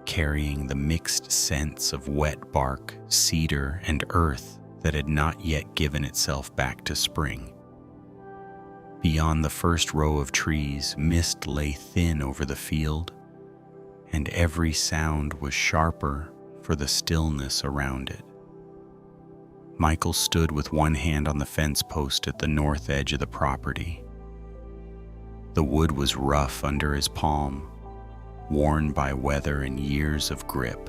carrying the mixed scents of wet bark, cedar, and earth that had not yet given itself back to spring. Beyond the first row of trees, mist lay thin over the field, and every sound was sharper for the stillness around it. Michael stood with one hand on the fence post at the north edge of the property. The wood was rough under his palm, worn by weather and years of grip.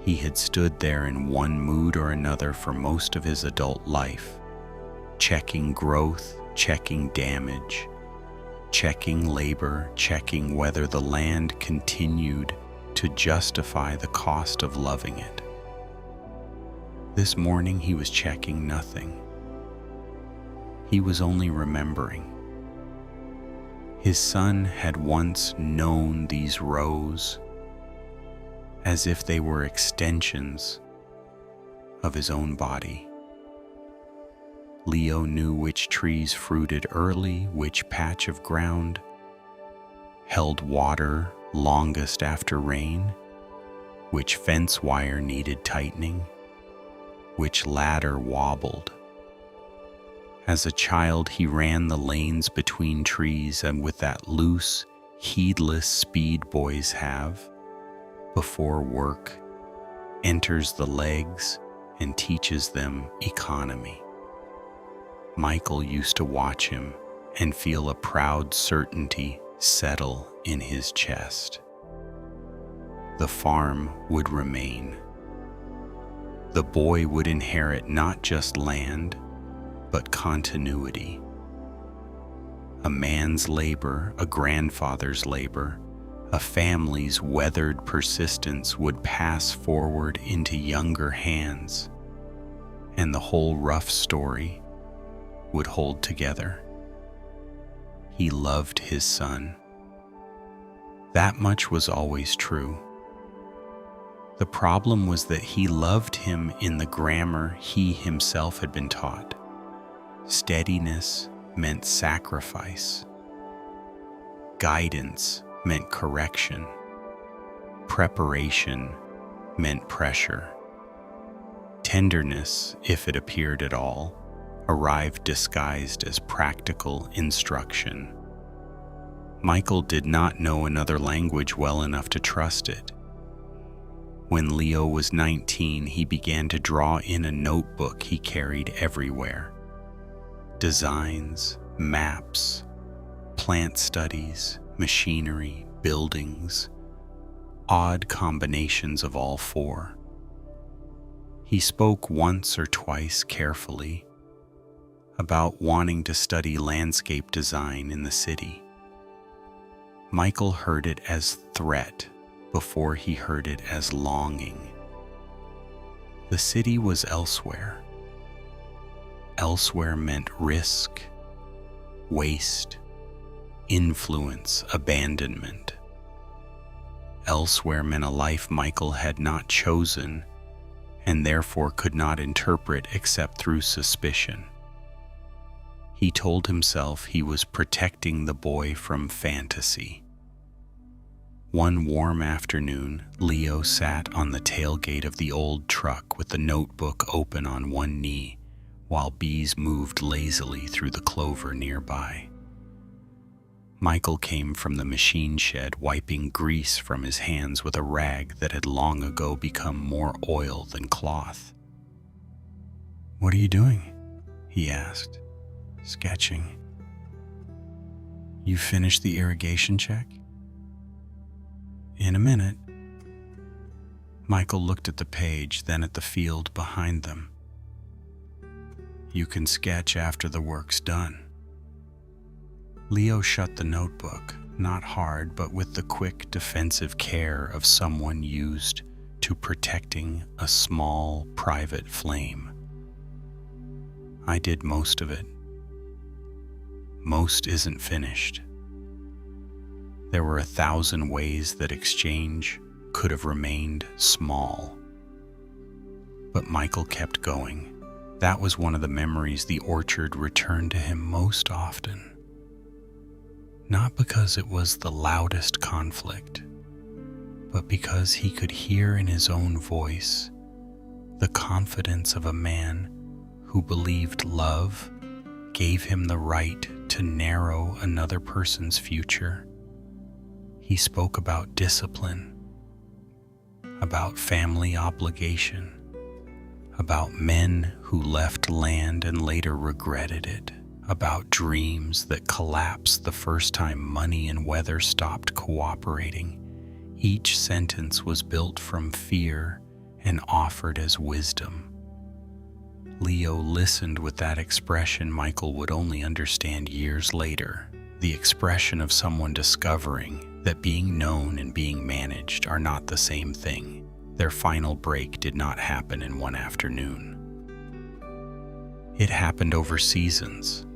He had stood there in one mood or another for most of his adult life, checking growth, checking damage, checking labor, checking whether the land continued to justify the cost of loving it. This morning he was checking nothing. He was only remembering. His son had once known these rows as if they were extensions of his own body. Leo knew which trees fruited early, which patch of ground held water longest after rain, which fence wire needed tightening, which ladder wobbled. As a child, he ran the lanes between trees, and with that loose, heedless speed boys have before work enters the legs and teaches them economy. Michael used to watch him and feel a proud certainty settle in his chest. The farm would remain. The boy would inherit not just land, but continuity. A man's labor, a grandfather's labor, a family's weathered persistence would pass forward into younger hands, and the whole rough story would hold together. He loved his son. That much was always true. The problem was that he loved him in the grammar he himself had been taught. Steadiness meant sacrifice. Guidance meant correction. Preparation meant pressure. Tenderness, if it appeared at all, arrived disguised as practical instruction. Michael did not know another language well enough to trust it. When Leo was 19, he began to draw in a notebook he carried everywhere. Designs, maps, plant studies, machinery, buildings, odd combinations of all four. He spoke once or twice carefully about wanting to study landscape design in the city. Michael heard it as threat before he heard it as longing. The city was elsewhere. Elsewhere meant risk, waste, influence, abandonment. Elsewhere meant a life Michael had not chosen and therefore could not interpret except through suspicion. He told himself he was protecting the boy from fantasy. One warm afternoon, Leo sat on the tailgate of the old truck with the notebook open on one knee, while bees moved lazily through the clover nearby. Michael came from the machine shed, wiping grease from his hands with a rag that had long ago become more oil than cloth. "What are you doing?" he asked. "Sketching." "You finished the irrigation check?" "In a minute." Michael looked at the page, then at the field behind them. "You can sketch after the work's done." Leo shut the notebook, not hard, but with the quick defensive care of someone used to protecting a small, private flame. "I did most of it. Most isn't finished. There were 1,000 ways that exchange could have remained small." But Michael kept going. That was one of the memories the orchard returned to him most often. Not because it was the loudest conflict, but because he could hear in his own voice the confidence of a man who believed love gave him the right to narrow another person's future. He spoke about discipline, about family obligation, about men who left land and later regretted it, about dreams that collapsed the first time money and weather stopped cooperating. Each sentence was built from fear and offered as wisdom. Leo listened with that expression Michael would only understand years later, the expression of someone discovering that being known and being managed are not the same thing. Their final break did not happen in one afternoon. It happened over seasons.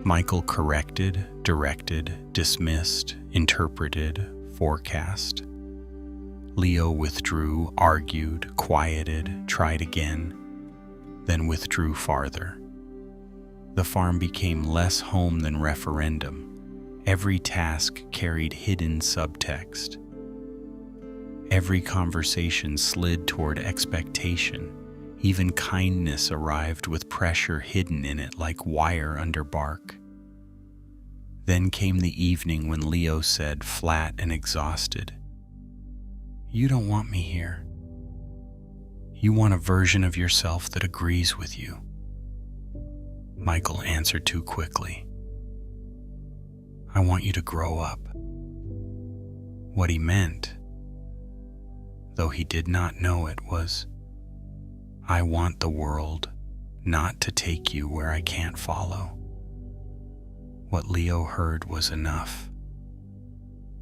Michael corrected, directed, dismissed, interpreted, forecast. Leo withdrew, argued, quieted, tried again, then withdrew farther. The farm became less home than referendum. Every task carried hidden subtext. Every conversation slid toward expectation. Even kindness arrived with pressure hidden in it like wire under bark. Then came the evening when Leo said, flat and exhausted, "You don't want me here. You want a version of yourself that agrees with you." Michael answered too quickly. "I want you to grow up." What he meant, though he did not know it, was, "I want the world not to take you where I can't follow." What Leo heard was enough.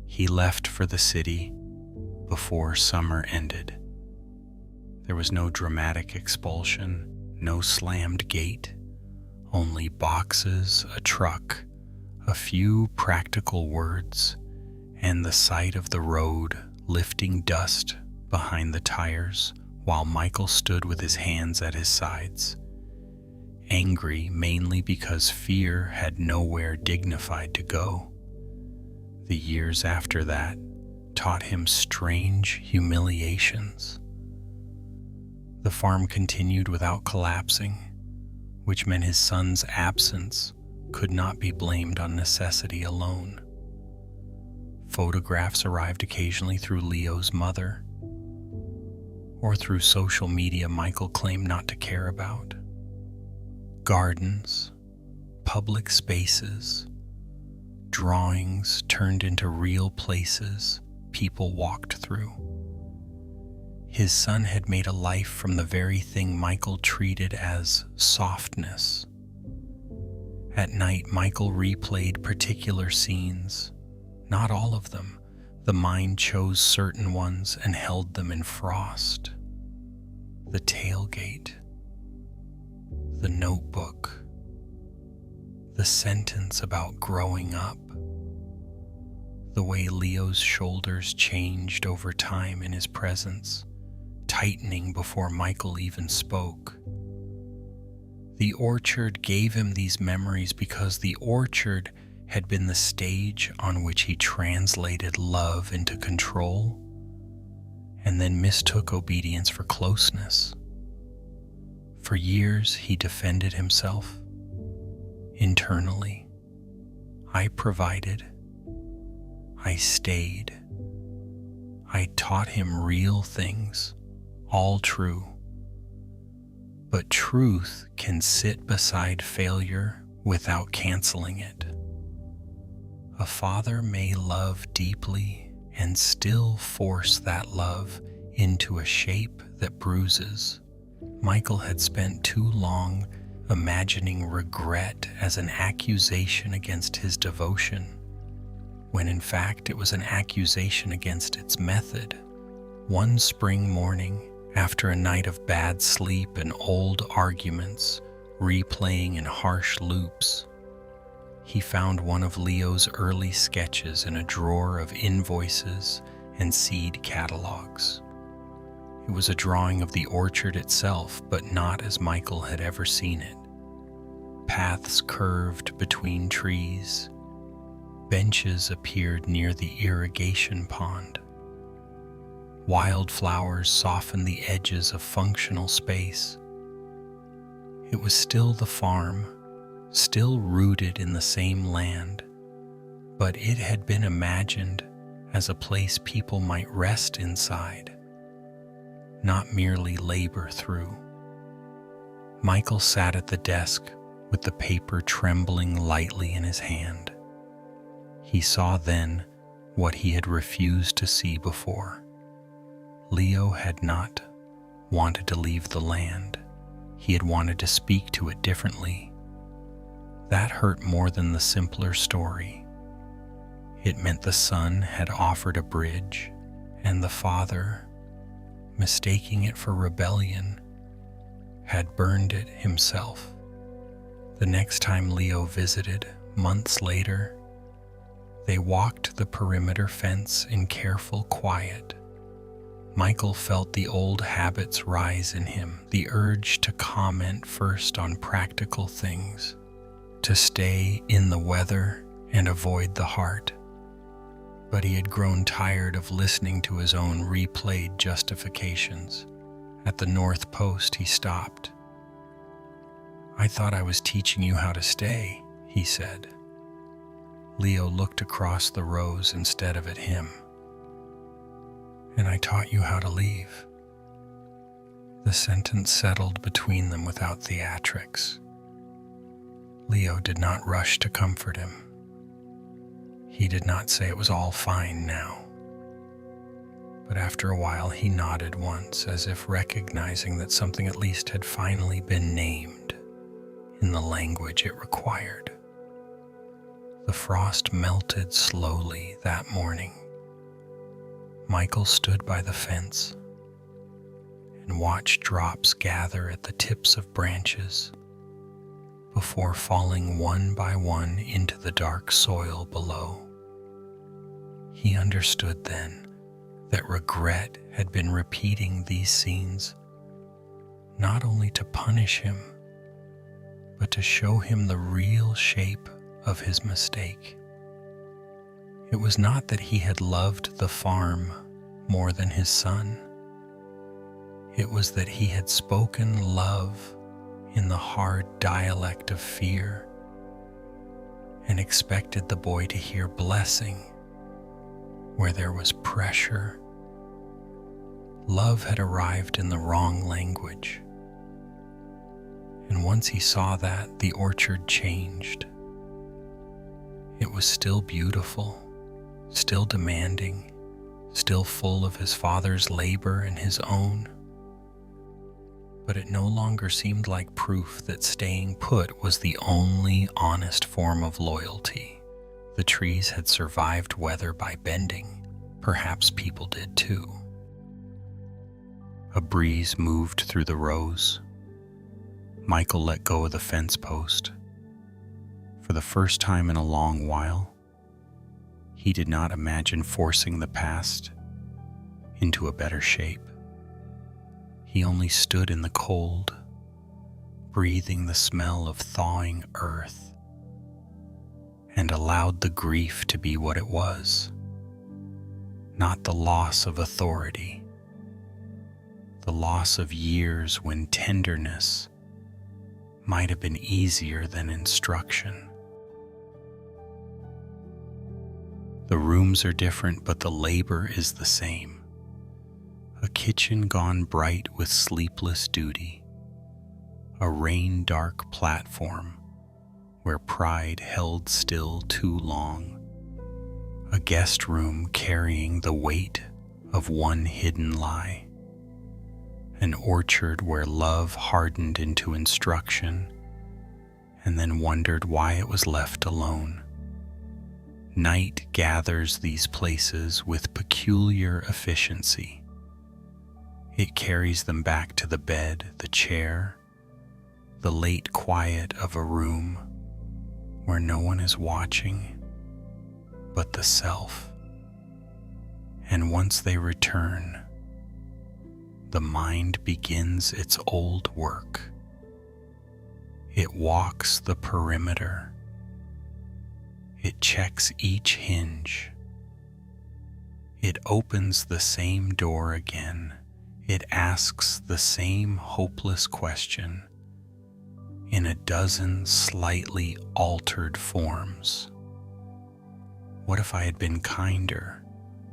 He left for the city before summer ended. There was no dramatic expulsion, no slammed gate, only boxes, a truck, a few practical words, and the sight of the road lifting dust behind the tires while Michael stood with his hands at his sides, angry mainly because fear had nowhere dignified to go. The years after that taught him strange humiliations. The farm continued without collapsing, which meant his son's absence could not be blamed on necessity alone. Photographs arrived occasionally through Leo's mother, or through social media Michael claimed not to care about. Gardens, public spaces, drawings turned into real places people walked through. His son had made a life from the very thing Michael treated as softness. At night, Michael replayed particular scenes, not all of them. The mind chose certain ones and held them in frost. The tailgate, the notebook, the sentence about growing up, the way Leo's shoulders changed over time in his presence, tightening before Michael even spoke. The orchard gave him these memories because the orchard had been the stage on which he translated love into control and then mistook obedience for closeness. For years, he defended himself. Internally, I provided. I stayed. I taught him real things, all true. But truth can sit beside failure without canceling it. A father may love deeply and still force that love into a shape that bruises. Michael had spent too long imagining regret as an accusation against his devotion, when in fact it was an accusation against its method. One spring morning, after a night of bad sleep and old arguments replaying in harsh loops, he found one of Leo's early sketches in a drawer of invoices and seed catalogs. It was a drawing of the orchard itself, but not as Michael had ever seen it. Paths curved between trees. Benches appeared near the irrigation pond. Wildflowers softened the edges of functional space. It was still the farm, still rooted in the same land, but it had been imagined as a place people might rest inside, not merely labor through. Michael sat at the desk with the paper trembling lightly in his hand. He saw then what he had refused to see before. Leo had not wanted to leave the land. He had wanted to speak to it differently. That hurt more than the simpler story. It meant the son had offered a bridge, and the father, mistaking it for rebellion, had burned it himself. The next time Leo visited, months later, they walked the perimeter fence in careful quiet. Michael felt the old habits rise in him, the urge to comment first on practical things, to stay in the weather and avoid the heart. But he had grown tired of listening to his own replayed justifications. At the North Post, he stopped. "I thought I was teaching you how to stay," he said. Leo looked across the rows instead of at him. "And I taught you how to leave." The sentence settled between them without theatrics. Leo did not rush to comfort him. He did not say it was all fine now. But after a while he nodded once, as if recognizing that something at least had finally been named in the language it required. The frost melted slowly that morning. Michael stood by the fence and watched drops gather at the tips of branches before falling one by one into the dark soil below. He understood then that regret had been repeating these scenes, not only to punish him, but to show him the real shape of his mistake. It was not that he had loved the farm more than his son. It was that he had spoken love in the hard dialect of fear and expected the boy to hear blessing where there was pressure. Love had arrived in the wrong language. And once he saw that, the orchard changed. It was still beautiful, still demanding, still full of his father's labor and his own. But it no longer seemed like proof that staying put was the only honest form of loyalty. The trees had survived weather by bending. Perhaps people did too. A breeze moved through the rows. Michael let go of the fence post. For the first time in a long while, He did not imagine forcing the past into a better shape. He only stood in the cold, breathing the smell of thawing earth, and allowed the grief to be what it was, not the loss of authority, the loss of years when tenderness might have been easier than instruction. The rooms are different, but the labor is the same. A kitchen gone bright with sleepless duty, a rain-dark platform where pride held still too long, a guest room carrying the weight of one hidden lie, an orchard where love hardened into instruction and then wondered why it was left alone. Night gathers these places with peculiar efficiency. It carries them back to the bed, the chair, the late quiet of a room where no one is watching but the self. And once they return, the mind begins its old work. It walks the perimeter. It checks each hinge. It opens the same door again. It asks the same hopeless question in a dozen slightly altered forms. What if I had been kinder?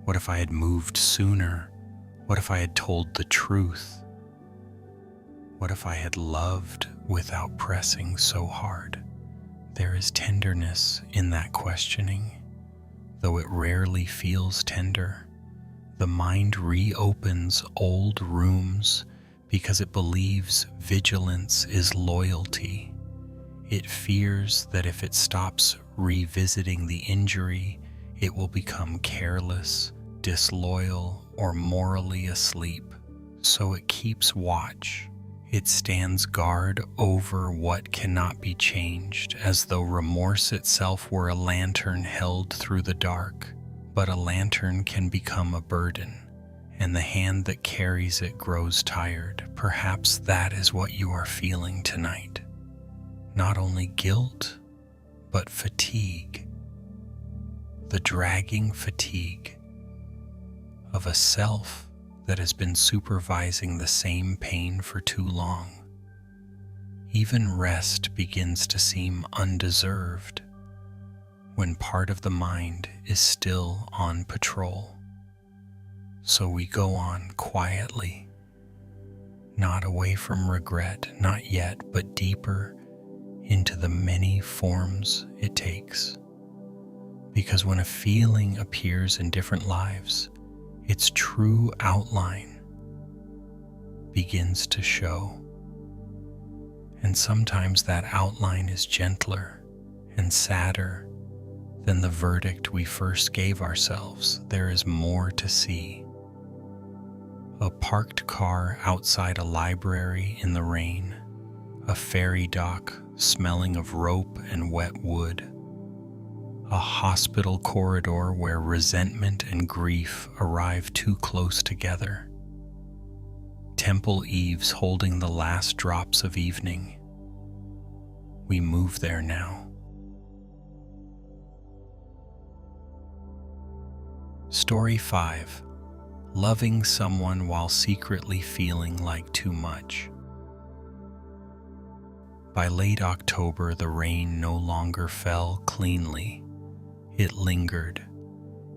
What if I had moved sooner? What if I had told the truth? What if I had loved without pressing so hard? There is tenderness in that questioning, though it rarely feels tender. The mind reopens old rooms because it believes vigilance is loyalty. It fears that if it stops revisiting the injury, it will become careless, disloyal, or morally asleep. So it keeps watch. It stands guard over what cannot be changed, as though remorse itself were a lantern held through the dark. But a lantern can become a burden, and the hand that carries it grows tired. Perhaps that is what you are feeling tonight. Not only guilt, but fatigue. The dragging fatigue of a self that has been supervising the same pain for too long. Even rest begins to seem undeserved when part of the mind is still on patrol. So we go on quietly, not away from regret, not yet, but deeper into the many forms it takes. Because when a feeling appears in different lives, its true outline begins to show. And sometimes that outline is gentler and sadder than the verdict we first gave ourselves. There is more to see. A parked car outside a library in the rain, a ferry dock smelling of rope and wet wood, a hospital corridor where resentment and grief arrive too close together, temple eaves holding the last drops of evening. We move there now. Story 5. Loving someone while secretly feeling like too much. By late October, the rain no longer fell cleanly. It lingered.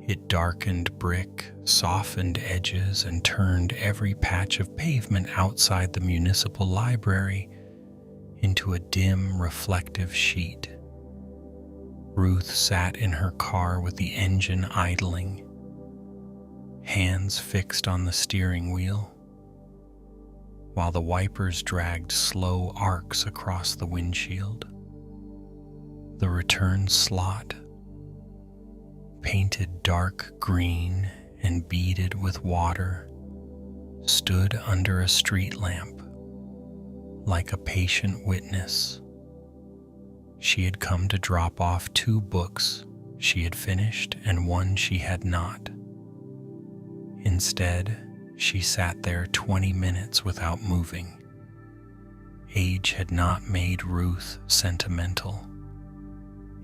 It darkened brick, softened edges, and turned every patch of pavement outside the municipal library into a dim, reflective sheet. Ruth sat in her car with the engine idling, hands fixed on the steering wheel, while the wipers dragged slow arcs across the windshield. The return slot, painted dark green and beaded with water, stood under a street lamp like a patient witness. She had come to drop off 2 books she had finished and one she had not. Instead, she sat there 20 minutes without moving. Age had not made Ruth sentimental.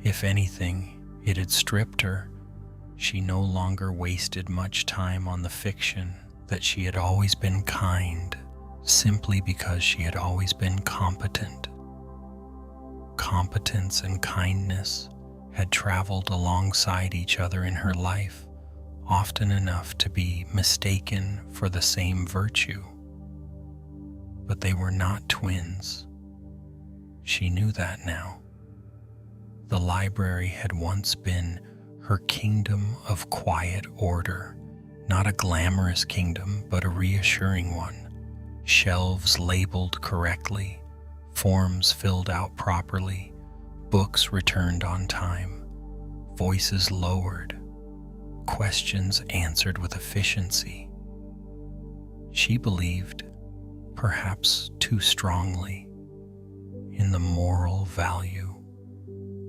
If anything, it had stripped her. She no longer wasted much time on the fiction that she had always been kind, simply because she had always been competent. Competence and kindness had traveled alongside each other in her life, often enough to be mistaken for the same virtue. But they were not twins. She knew that now. The library had once been her kingdom of quiet order, not a glamorous kingdom, but a reassuring one. Shelves labeled correctly, forms filled out properly, books returned on time, voices lowered, questions answered with efficiency. She believed, perhaps too strongly, in the moral value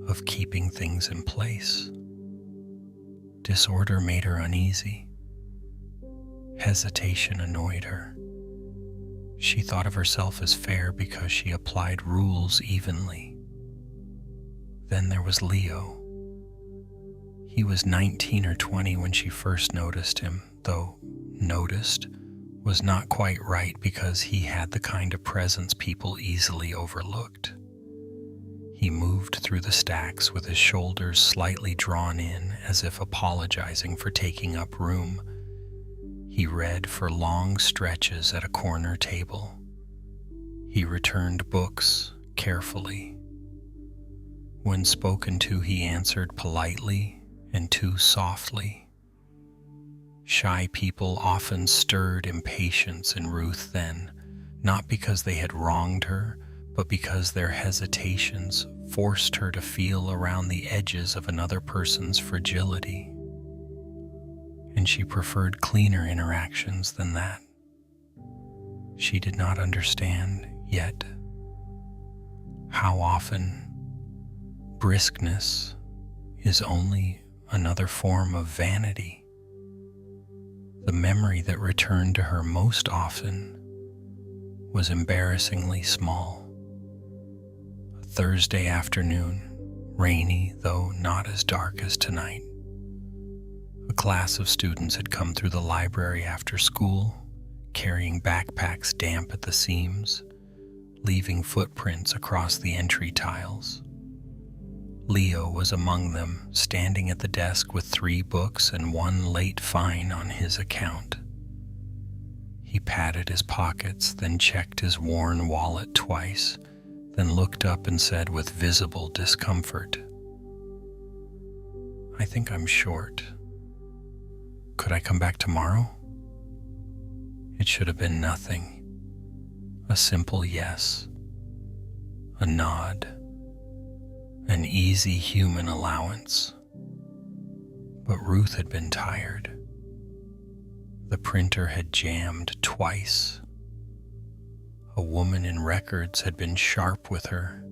of keeping things in place. Disorder made her uneasy. Hesitation annoyed her. She thought of herself as fair because she applied rules evenly. Then there was Leo. He was 19 or 20 when she first noticed him, though noticed was not quite right because he had the kind of presence people easily overlooked. He moved through the stacks with his shoulders slightly drawn in as if apologizing for taking up room. He read for long stretches at a corner table. He returned books carefully. When spoken to, he answered politely and too softly. Shy people often stirred impatience in Ruth then, not because they had wronged her, but because their hesitations forced her to feel around the edges of another person's fragility. And she preferred cleaner interactions than that. She did not understand yet how often briskness is only another form of vanity. The memory that returned to her most often was embarrassingly small. A Thursday afternoon, rainy though not as dark as tonight. A class of students had come through the library after school, carrying backpacks damp at the seams, leaving footprints across the entry tiles. Leo was among them, standing at the desk with 3 books and 1 late fine on his account. He patted his pockets, then checked his worn wallet twice, then looked up and said with visible discomfort, "I think I'm short. Could I come back tomorrow?" It should have been nothing. A simple yes, a nod, an easy human allowance. But Ruth had been tired. The printer had jammed twice. A woman in records had been sharp with her.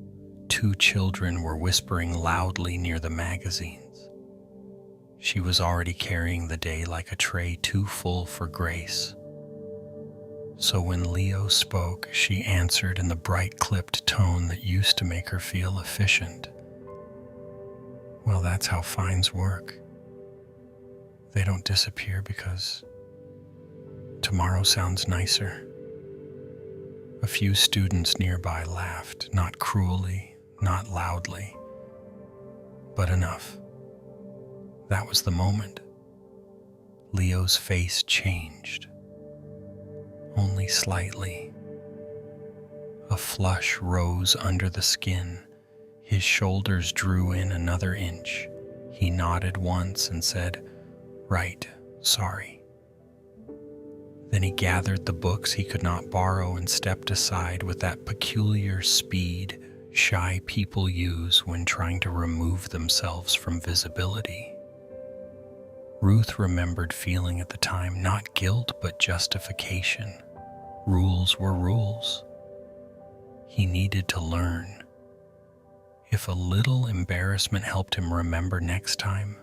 2 children were whispering loudly near the magazines. She was already carrying the day like a tray too full for grace. So when Leo spoke, she answered in the bright clipped tone that used to make her feel efficient. "Well, that's how fines work. They don't disappear because tomorrow sounds nicer." A few students nearby laughed, not cruelly, not loudly, but enough. That was the moment. Leo's face changed, only slightly. A flush rose under the skin. His shoulders drew in another inch. He nodded once and said, "Right, sorry." Then he gathered the books he could not borrow and stepped aside with that peculiar speed shy people use when trying to remove themselves from visibility. Ruth remembered feeling at the time not guilt but justification. Rules were rules. He needed to learn. If a little embarrassment helped him remember next time,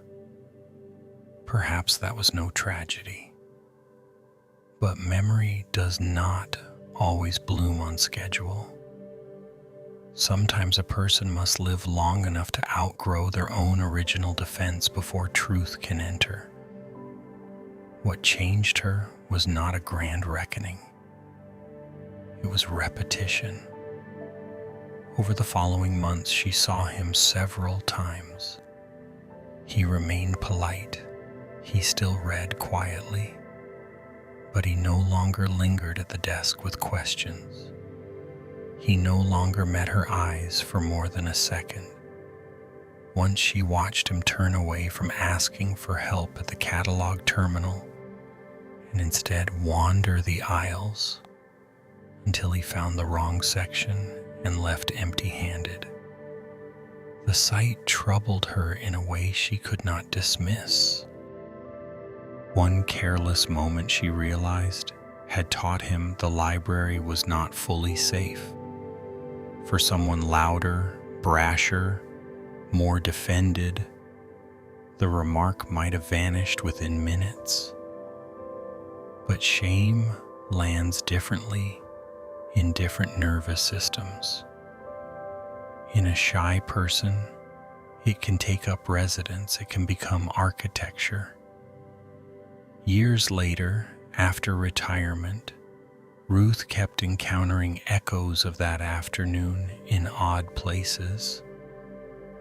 perhaps that was no tragedy. But memory does not always bloom on schedule. Sometimes a person must live long enough to outgrow their own original defense before truth can enter. What changed her was not a grand reckoning. It was repetition. Over the following months, she saw him several times. He remained polite. He still read quietly, but he no longer lingered at the desk with questions. He no longer met her eyes for more than a second. Once she watched him turn away from asking for help at the catalog terminal and instead wander the aisles until he found the wrong section and left empty-handed. The sight troubled her in a way she could not dismiss. One careless moment, she realized, had taught him the library was not fully safe. For someone louder, brasher, more defended, the remark might have vanished within minutes. But shame lands differently in different nervous systems. In a shy person, it can take up residence, it can become architecture. Years later, after retirement, Ruth kept encountering echoes of that afternoon in odd places.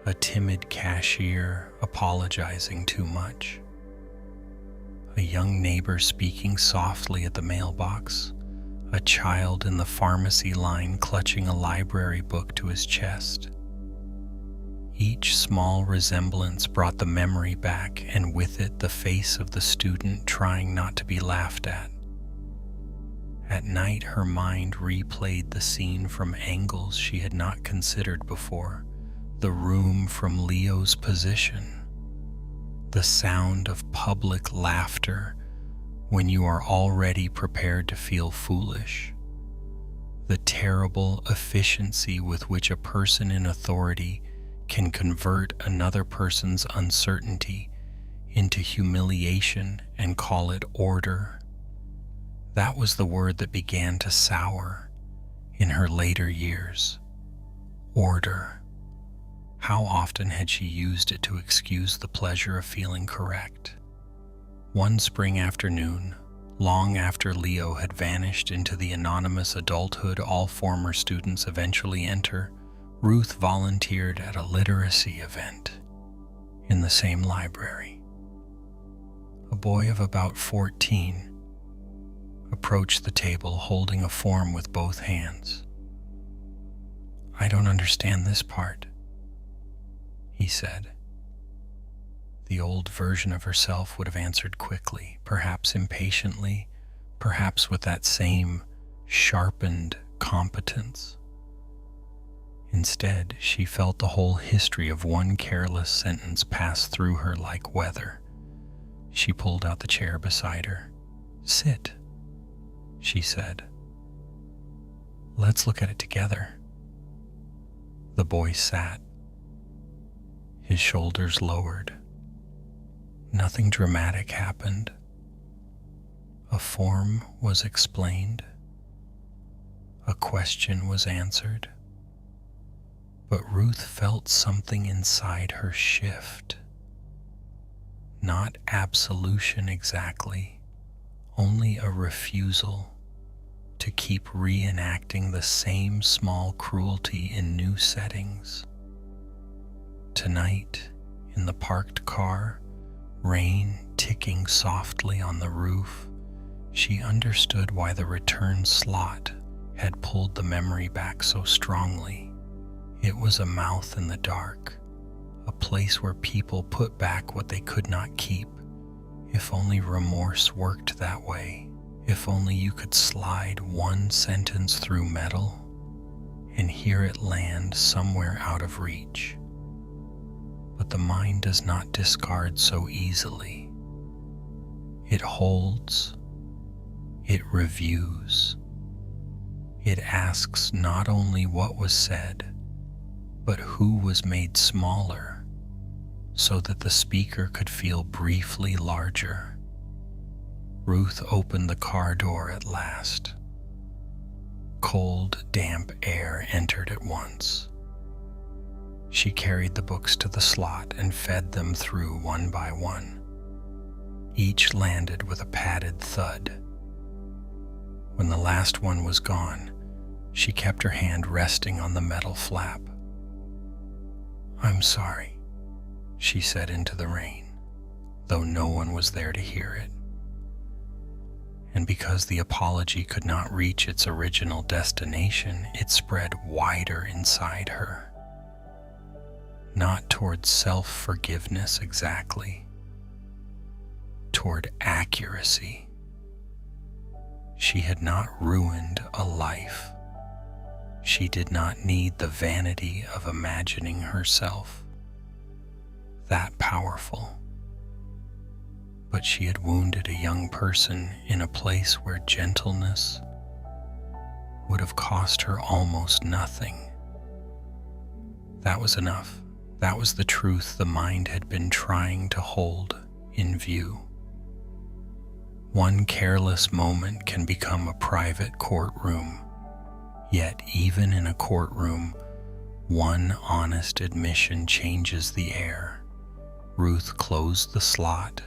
A timid cashier apologizing too much. A young neighbor speaking softly at the mailbox. A child in the pharmacy line clutching a library book to his chest. Each small resemblance brought the memory back, and with it the face of the student trying not to be laughed at. At night, her mind replayed the scene from angles she had not considered before. The room from Leo's position. The sound of public laughter when you are already prepared to feel foolish. The terrible efficiency with which a person in authority can convert another person's uncertainty into humiliation and call it order. That was the word that began to sour in her later years. Order. How often had she used it to excuse the pleasure of feeling correct? One spring afternoon, long after Leo had vanished into the anonymous adulthood all former students eventually enter, Ruth volunteered at a literacy event in the same library. A boy of about 14 approached the table holding a form with both hands. "I don't understand this part," he said. The old version of herself would have answered quickly, perhaps impatiently, perhaps with that same sharpened competence. Instead, she felt the whole history of one careless sentence pass through her like weather. She pulled out the chair beside her. "Sit," she said. "Let's look at it together." The boy sat, his shoulders lowered. Nothing dramatic happened. A form was explained. A question was answered. But Ruth felt something inside her shift. Not absolution exactly, only a refusal to keep reenacting the same small cruelty in new settings. Tonight, in the parked car, rain ticking softly on the roof, she understood why the return slot had pulled the memory back so strongly. It was a mouth in the dark, a place where people put back what they could not keep. If only remorse worked that way. If only you could slide one sentence through metal and hear it land somewhere out of reach. But the mind does not discard so easily. It holds, it reviews, it asks not only what was said, but who was made smaller so that the speaker could feel briefly larger. Ruth opened the car door at last. Cold, damp air entered at once. She carried the books to the slot and fed them through one by one. Each landed with a padded thud. When the last one was gone, she kept her hand resting on the metal flap. "I'm sorry," she said into the rain, though no one was there to hear it. And because the apology could not reach its original destination, it spread wider inside her. Not toward self-forgiveness exactly, toward accuracy. She had not ruined a life. She did not need the vanity of imagining herself that powerful. But she had wounded a young person in a place where gentleness would have cost her almost nothing. That was enough. That was the truth the mind had been trying to hold in view. One careless moment can become a private courtroom, yet even in a courtroom, one honest admission changes the air. Ruth closed the slot,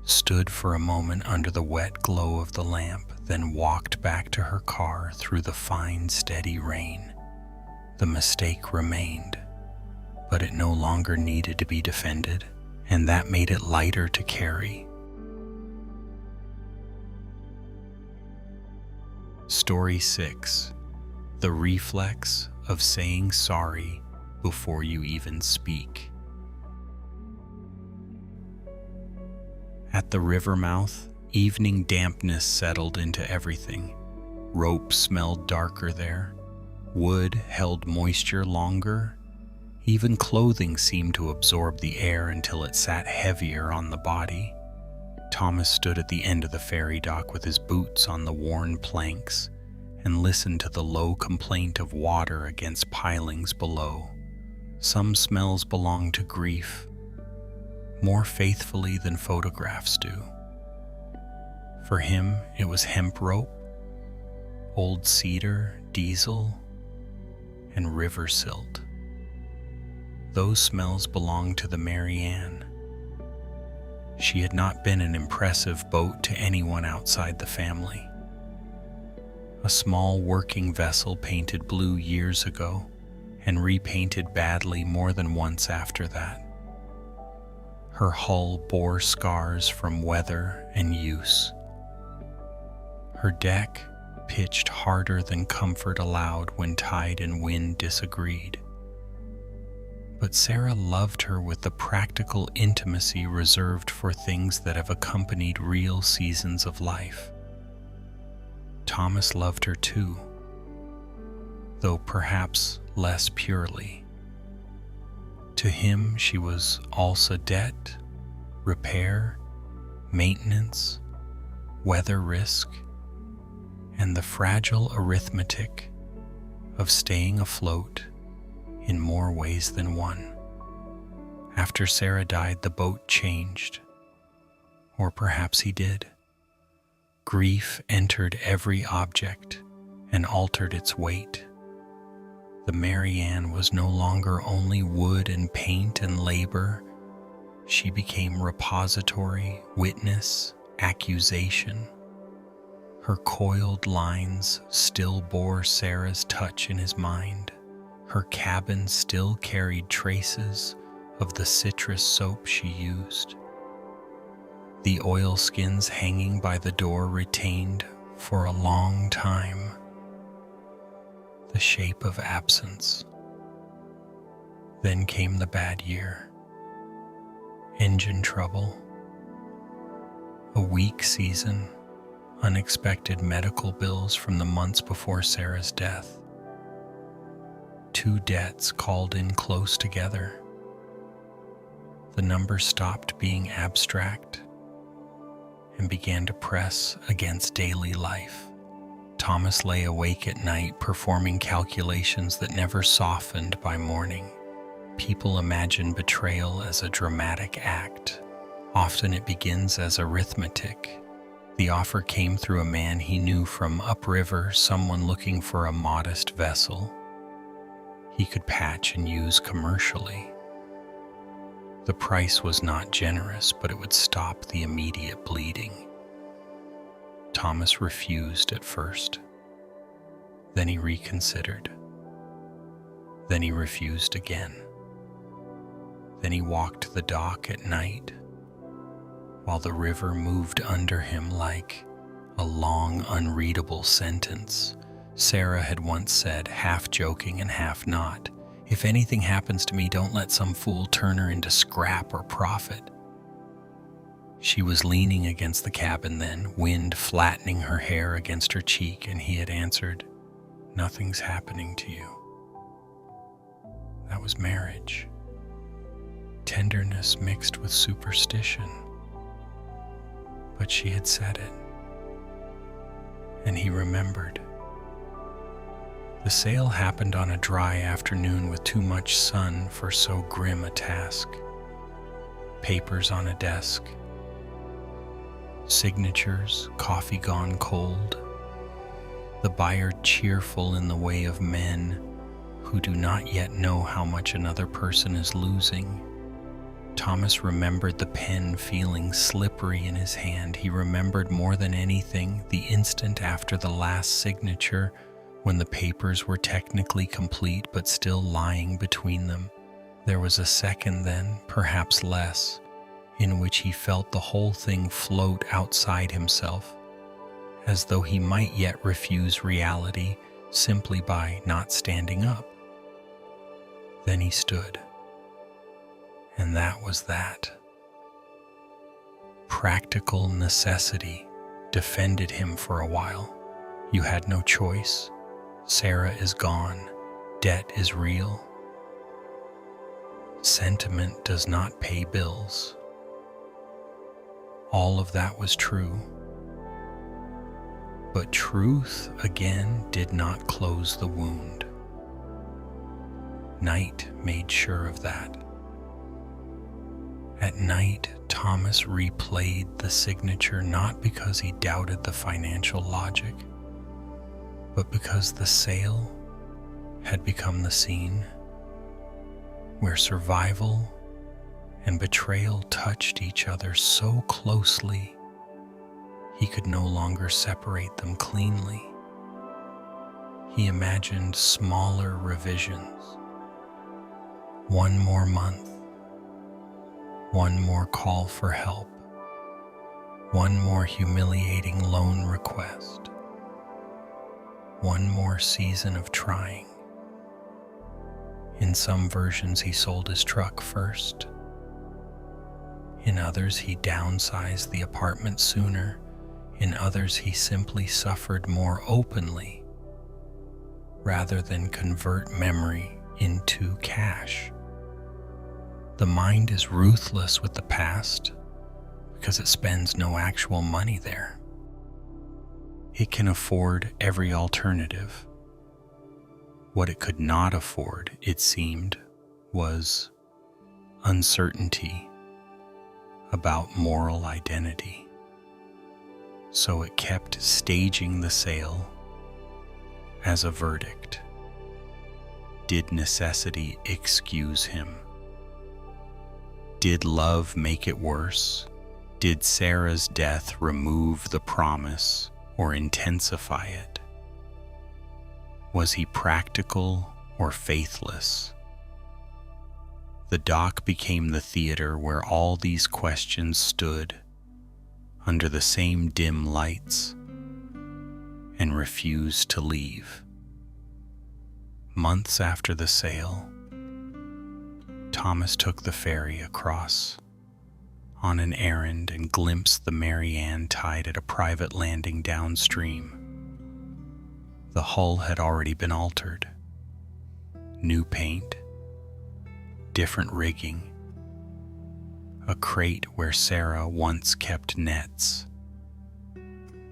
stood for a moment under the wet glow of the lamp, then walked back to her car through the fine, steady rain. The mistake remained, but it no longer needed to be defended, and that made it lighter to carry. Story 6. The Reflex of Saying Sorry Before You Even Speak. At the river mouth, evening dampness settled into everything. Rope smelled darker there. Wood held moisture longer. Even clothing seemed to absorb the air until it sat heavier on the body. Thomas stood at the end of the ferry dock with his boots on the worn planks and listened to the low complaint of water against pilings below. Some smells belong to grief, more faithfully than photographs do. For him, it was hemp rope, old cedar, diesel, and river silt. Those smells belonged to the Mary Ann. She had not been an impressive boat to anyone outside the family. A small working vessel painted blue years ago and repainted badly more than once after that. Her hull bore scars from weather and use. Her deck pitched harder than comfort allowed when tide and wind disagreed. But Sarah loved her with the practical intimacy reserved for things that have accompanied real seasons of life. Thomas loved her too, though perhaps less purely. To him, she was also debt, repair, maintenance, weather risk, and the fragile arithmetic of staying afloat in more ways than one. After Sarah died, the boat changed, or perhaps he did. Grief entered every object and altered its weight. The Mary Ann was no longer only wood and paint and labor. She became repository, witness, accusation. Her coiled lines still bore Sarah's touch in his mind. Her cabin still carried traces of the citrus soap she used. The oilskins hanging by the door retained, for a long time, the shape of absence. Then came the bad year. Engine trouble, a weak season, unexpected medical bills from the months before Sarah's death. Two debts called in close together. The number stopped being abstract and began to press against daily life. Thomas lay awake at night performing calculations that never softened by morning. People imagine betrayal as a dramatic act. Often it begins as arithmetic. The offer came through a man he knew from upriver, someone looking for a modest vessel he could patch and use commercially. The price was not generous, but it would stop the immediate bleeding. Thomas refused at first. Then he reconsidered. Then he refused again. Then he walked the dock at night, while the river moved under him like a long, unreadable sentence. Sarah had once said, half joking and half not, "If anything happens to me, don't let some fool turn her into scrap or profit." She was leaning against the cabin then, wind flattening her hair against her cheek, and he had answered, "Nothing's happening to you." That was marriage. Tenderness mixed with superstition. But she had said it, and he remembered. The sail happened on a dry afternoon with too much sun for so grim a task. Papers on a desk, signatures, coffee gone cold, the buyer cheerful in the way of men who do not yet know how much another person is losing. Thomas remembered the pen feeling slippery in his hand. He remembered more than anything the instant after the last signature, when the papers were technically complete but still lying between them. There was a second then, perhaps less, in which he felt the whole thing float outside himself, as though he might yet refuse reality simply by not standing up. Then he stood, and that was that. Practical necessity defended him for a while. You had no choice. Sarah is gone. Debt is real. Sentiment does not pay bills. All of that was true. But truth again did not close the wound. Night made sure of that. At night, Thomas replayed the signature not because he doubted the financial logic, but because the sail had become the scene where survival and betrayal touched each other so closely he could no longer separate them cleanly. He imagined smaller revisions. One more month, one more call for help, one more humiliating loan request, one more season of trying. In some versions, he sold his truck first. In others, he downsized the apartment sooner. In others, he simply suffered more openly rather than convert memory into cash. The mind is ruthless with the past because it spends no actual money there. It can afford every alternative. What it could not afford, it seemed, was uncertainty about moral identity. So it kept staging the sale as a verdict. Did necessity excuse him? Did love make it worse? Did Sarah's death remove the promise or intensify it? Was he practical or faithless? The dock became the theater where all these questions stood under the same dim lights and refused to leave. Months after the sale, Thomas took the ferry across on an errand and glimpsed the Mary Ann tied at a private landing downstream. The hull had already been altered. New paint, different rigging, a crate where Sarah once kept nets.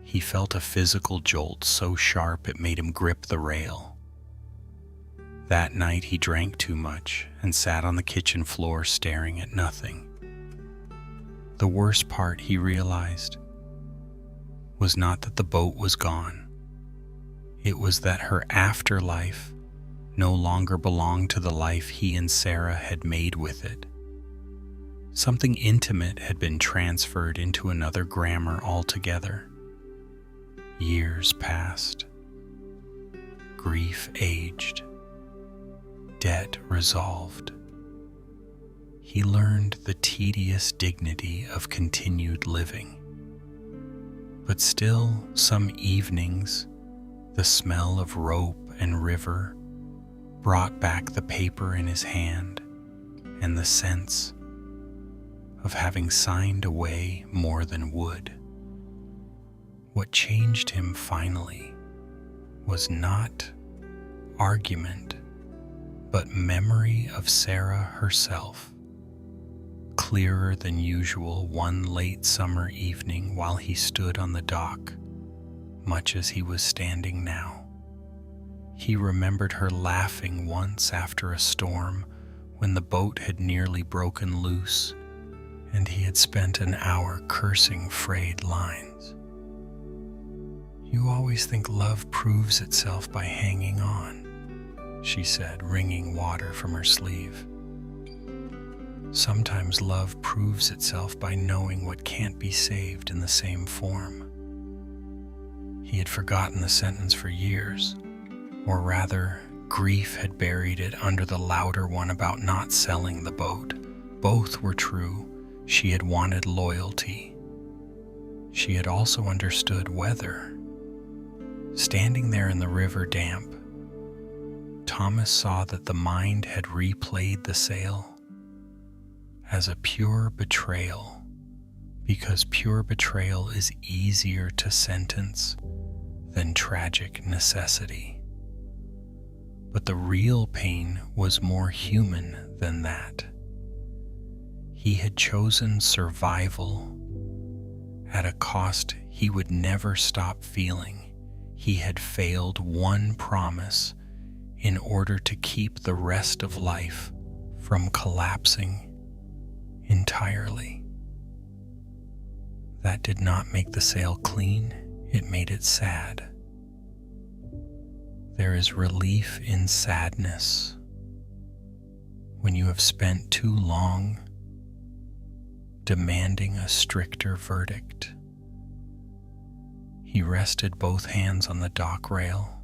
He felt a physical jolt so sharp it made him grip the rail. That night he drank too much and sat on the kitchen floor staring at nothing. The worst part, he realized, was not that the boat was gone. It was that her afterlife no longer belonged to the life he and Sarah had made with it. Something intimate had been transferred into another grammar altogether. Years passed. Grief aged. Debt resolved. He learned the tedious dignity of continued living. But still, some evenings, the smell of rope and river brought back the paper in his hand and the sense of having signed away more than wood. What changed him finally was not argument, but memory of Sarah herself, clearer than usual one late summer evening while he stood on the dock, much as he was standing now. He remembered her laughing once after a storm when the boat had nearly broken loose and he had spent an hour cursing frayed lines. "You always think love proves itself by hanging on," she said, wringing water from her sleeve. "Sometimes love proves itself by knowing what can't be saved in the same form." He had forgotten the sentence for years, or rather, grief had buried it under the louder one about not selling the boat. Both were true. She had wanted loyalty. She had also understood weather. Standing there in the river damp, Thomas saw that the mind had replayed the sale as a pure betrayal, because pure betrayal is easier to sentence than tragic necessity. But the real pain was more human than that. He had chosen survival at a cost he would never stop feeling. He had failed one promise in order to keep the rest of life from collapsing entirely. That did not make the sale clean, it made it sad. There is relief in sadness when you have spent too long demanding a stricter verdict. He rested both hands on the dock rail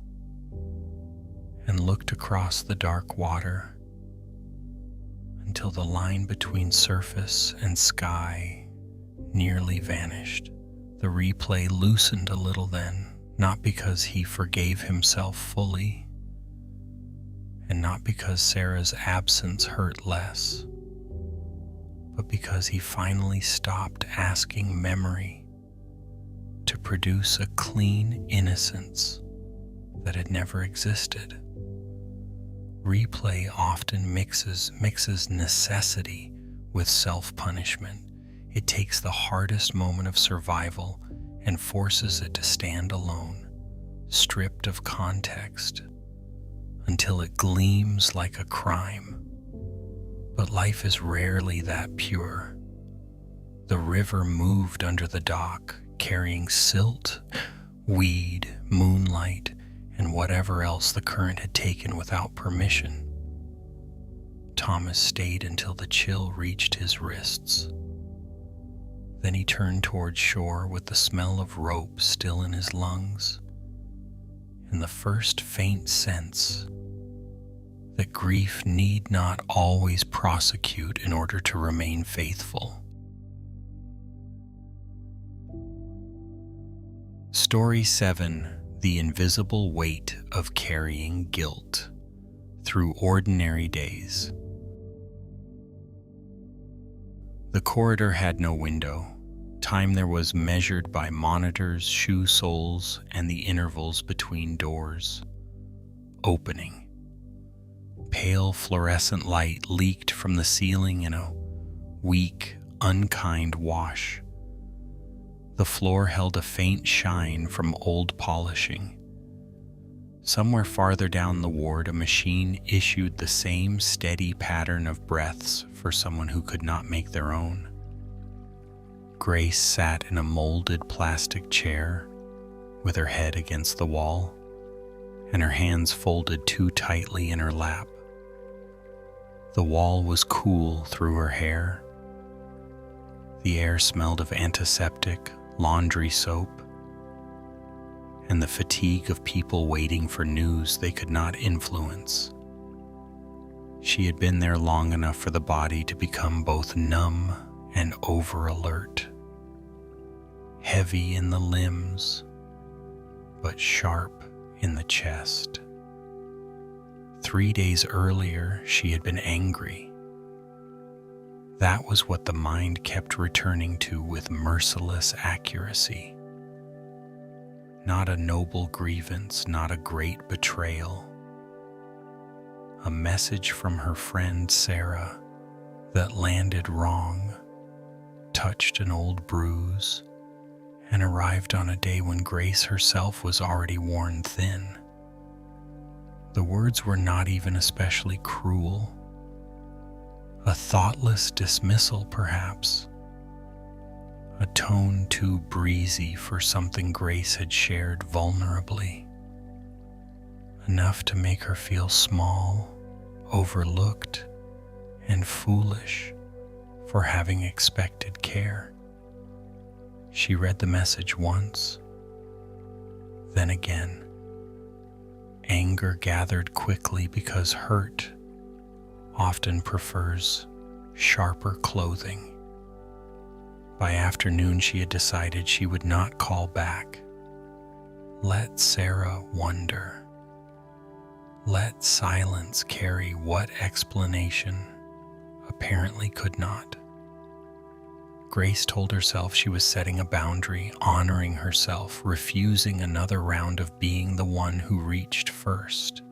and looked across the dark water until the line between surface and sky nearly vanished. The replay loosened a little then, not because he forgave himself fully, and not because Sarah's absence hurt less, but because he finally stopped asking memory to produce a clean innocence that had never existed. Replay often mixes necessity with self-punishment. It takes the hardest moment of survival and forces it to stand alone, stripped of context, until it gleams like a crime. But life is rarely that pure. The river moved under the dock, carrying silt, weed, moonlight, and whatever else the current had taken without permission. Thomas stayed until the chill reached his wrists. Then he turned toward shore with the smell of rope still in his lungs, and the first faint sense that grief need not always prosecute in order to remain faithful. Story 7: The Invisible Weight of Carrying Guilt Through Ordinary Days. The corridor had no window. Time there was measured by monitors, shoe soles, and the intervals between doors. Opening. Pale fluorescent light leaked from the ceiling in a weak, unkind wash. The floor held a faint shine from old polishing. Somewhere farther down the ward, a machine issued the same steady pattern of breaths for someone who could not make their own. Grace sat in a molded plastic chair with her head against the wall and her hands folded too tightly in her lap. The wall was cool through her hair. The air smelled of antiseptic, laundry soap, and the fatigue of people waiting for news they could not influence. She had been there long enough for the body to become both numb and over-alert, heavy in the limbs, but sharp in the chest. 3 days earlier, she had been angry. That was what the mind kept returning to with merciless accuracy. Not a noble grievance, not a great betrayal. A message from her friend Sarah that landed wrong, touched an old bruise, and arrived on a day when Grace herself was already worn thin. The words were not even especially cruel. A thoughtless dismissal, perhaps. A tone too breezy for something Grace had shared vulnerably. Enough to make her feel small, overlooked, and foolish for having expected care. She read the message once, then again. Anger gathered quickly because hurt often prefers sharper clothing. By afternoon, she had decided she would not call back. Let Sarah wonder. Let silence carry what explanation apparently could not. Grace told herself she was setting a boundary, honoring herself, refusing another round of being the one who reached first.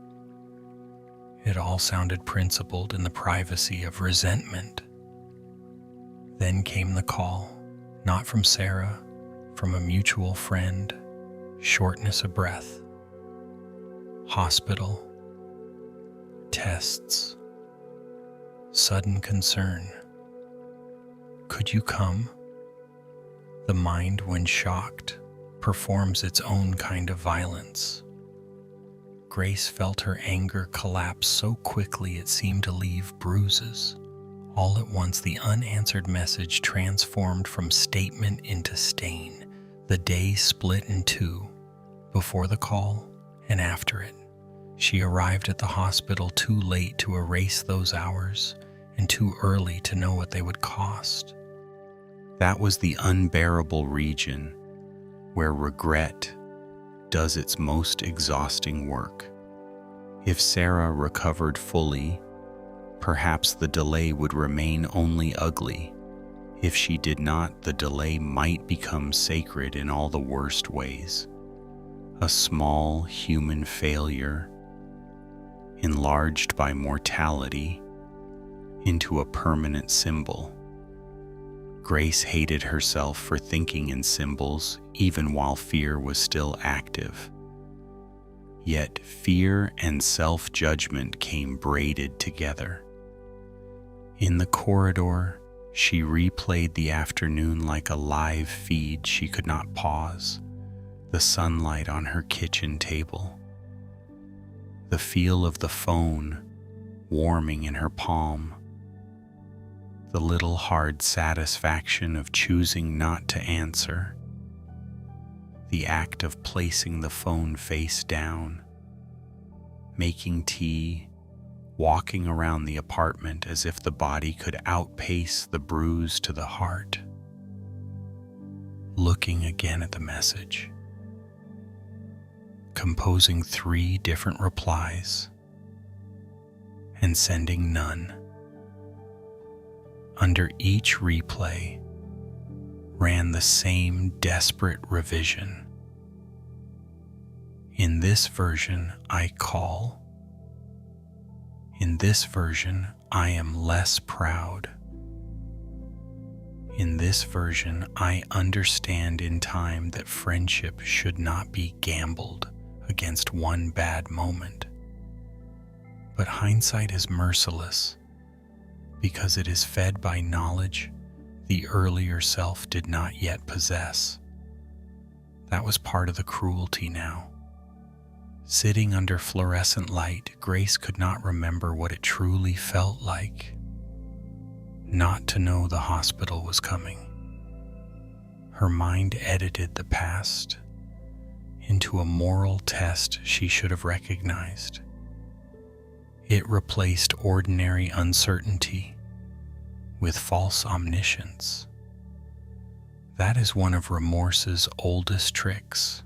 It all sounded principled in the privacy of resentment. Then came the call, not from Sarah, from a mutual friend, shortness of breath, hospital, tests, sudden concern. Could you come? The mind, when shocked, performs its own kind of violence. Grace felt her anger collapse so quickly it seemed to leave bruises. All at once, the unanswered message transformed from statement into stain. The day split in two, before the call and after it. She arrived at the hospital too late to erase those hours and too early to know what they would cost. That was the unbearable region where regret does its most exhausting work. If Sarah recovered fully, perhaps the delay would remain only ugly. If she did not, the delay might become sacred in all the worst ways. A small human failure, enlarged by mortality, into a permanent symbol. Grace hated herself for thinking in symbols even while fear was still active. Yet fear and self-judgment came braided together. In the corridor, she replayed the afternoon like a live feed she could not pause. The sunlight on her kitchen table, the feel of the phone warming in her palm, the little hard satisfaction of choosing not to answer, the act of placing the phone face down, making tea, walking around the apartment as if the body could outpace the bruise to the heart, looking again at the message, composing 3 different replies, and sending none. Under each replay ran the same desperate revision. In this version, I call. In this version, I am less proud. In this version, I understand in time that friendship should not be gambled against one bad moment. But hindsight is merciless because it is fed by knowledge the earlier self did not yet possess. That was part of the cruelty now. Sitting under fluorescent light, Grace could not remember what it truly felt like not to know the hospital was coming. Her mind edited the past into a moral test she should have recognized. It replaced ordinary uncertainty with false omniscience. That is one of remorse's oldest tricks.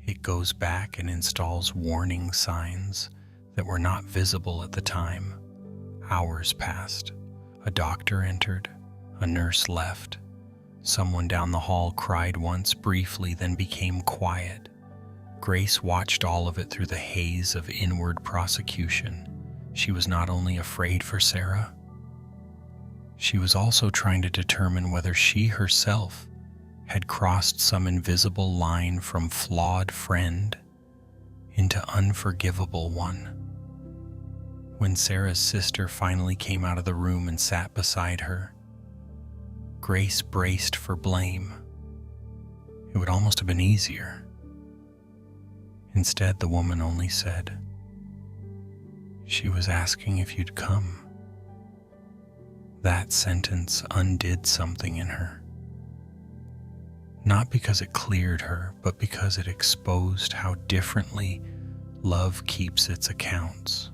It goes back and installs warning signs that were not visible at the time. Hours passed. A doctor entered. A nurse left. Someone down the hall cried once briefly, then became quiet. Grace watched all of it through the haze of inward prosecution. She was not only afraid for Sarah, she was also trying to determine whether she herself had crossed some invisible line from flawed friend into unforgivable one. When Sarah's sister finally came out of the room and sat beside her, Grace braced for blame. It would almost have been easier. Instead, the woman only said, "She was asking if you'd come." That sentence undid something in her. Not because it cleared her, but because it exposed how differently love keeps its accounts.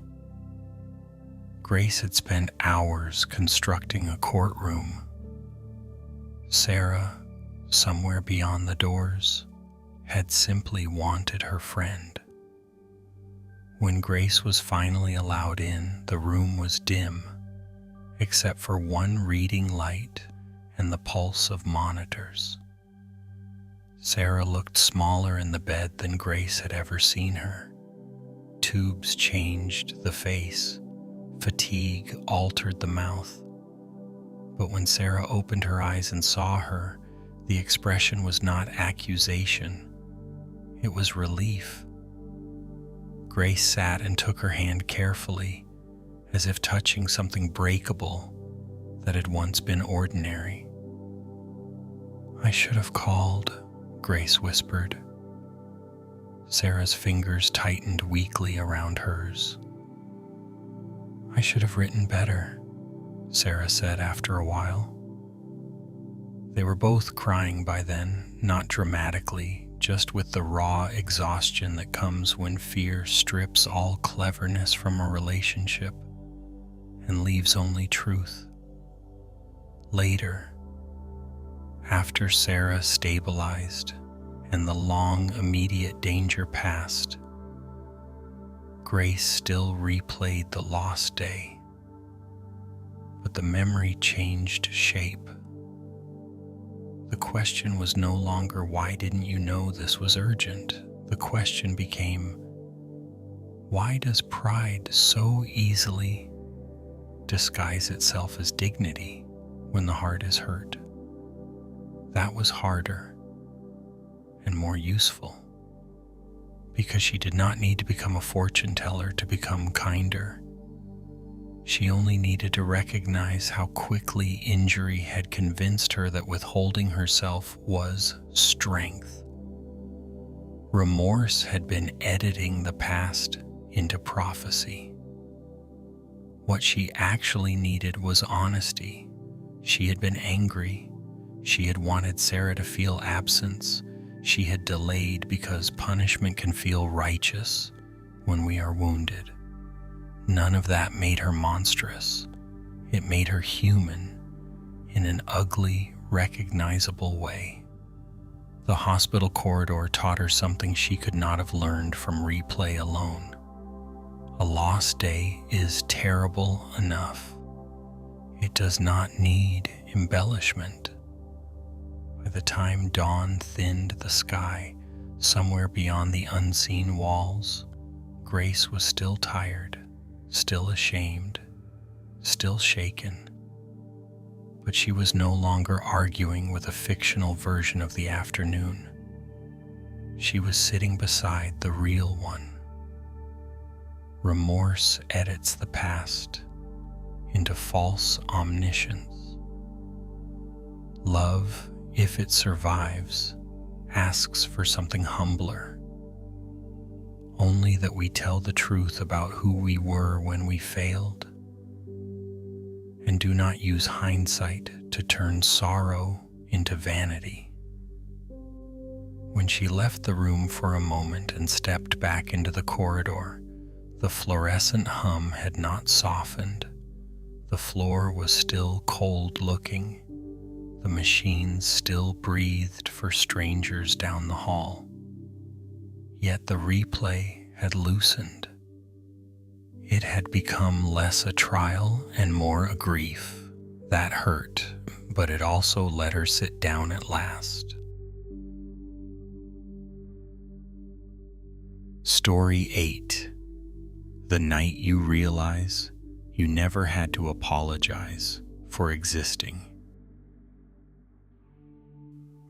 Grace had spent hours constructing a courtroom. Sarah, somewhere beyond the doors, had simply wanted her friend. When Grace was finally allowed in, the room was dim, except for one reading light and the pulse of monitors. Sarah looked smaller in the bed than Grace had ever seen her. Tubes changed the face. Fatigue altered the mouth. But when Sarah opened her eyes and saw her, the expression was not accusation. It was relief. Grace sat and took her hand carefully, as if touching something breakable that had once been ordinary. "I should have called," Grace whispered. Sarah's fingers tightened weakly around hers. "I should have written better," Sarah said after a while. They were both crying by then, not dramatically, just with the raw exhaustion that comes when fear strips all cleverness from a relationship and leaves only truth. Later, after Sarah stabilized and the long immediate danger passed, Grace still replayed the lost day, but the memory changed shape. The question was no longer, "Why didn't you know this was urgent?" The question became, "Why does pride so easily disguise itself as dignity when the heart is hurt?" That was harder and more useful, because she did not need to become a fortune teller to become kinder. She only needed to recognize how quickly injury had convinced her that withholding herself was strength. Remorse had been editing the past into prophecy. What she actually needed was honesty. She had been angry. She had wanted Sarah to feel absence. She had delayed because punishment can feel righteous when we are wounded. None of that made her monstrous. It made her human in an ugly, recognizable way. The hospital corridor taught her something she could not have learned from replay alone. A lost day is terrible enough. It does not need embellishment. By the time dawn thinned the sky, somewhere beyond the unseen walls, Grace was still tired, still ashamed, still shaken. But she was no longer arguing with a fictional version of the afternoon. She was sitting beside the real one. Remorse edits the past into false omniscience. Love, if it survives, asks for something humbler. Only that we tell the truth about who we were when we failed, and do not use hindsight to turn sorrow into vanity. When she left the room for a moment and stepped back into the corridor, the fluorescent hum had not softened. The floor was still cold-looking. The machines still breathed for strangers down the hall. Yet the replay had loosened. It had become less a trial and more a grief. That hurt, but it also let her sit down at last. Story 8. The night you realize you never had to apologize for existing.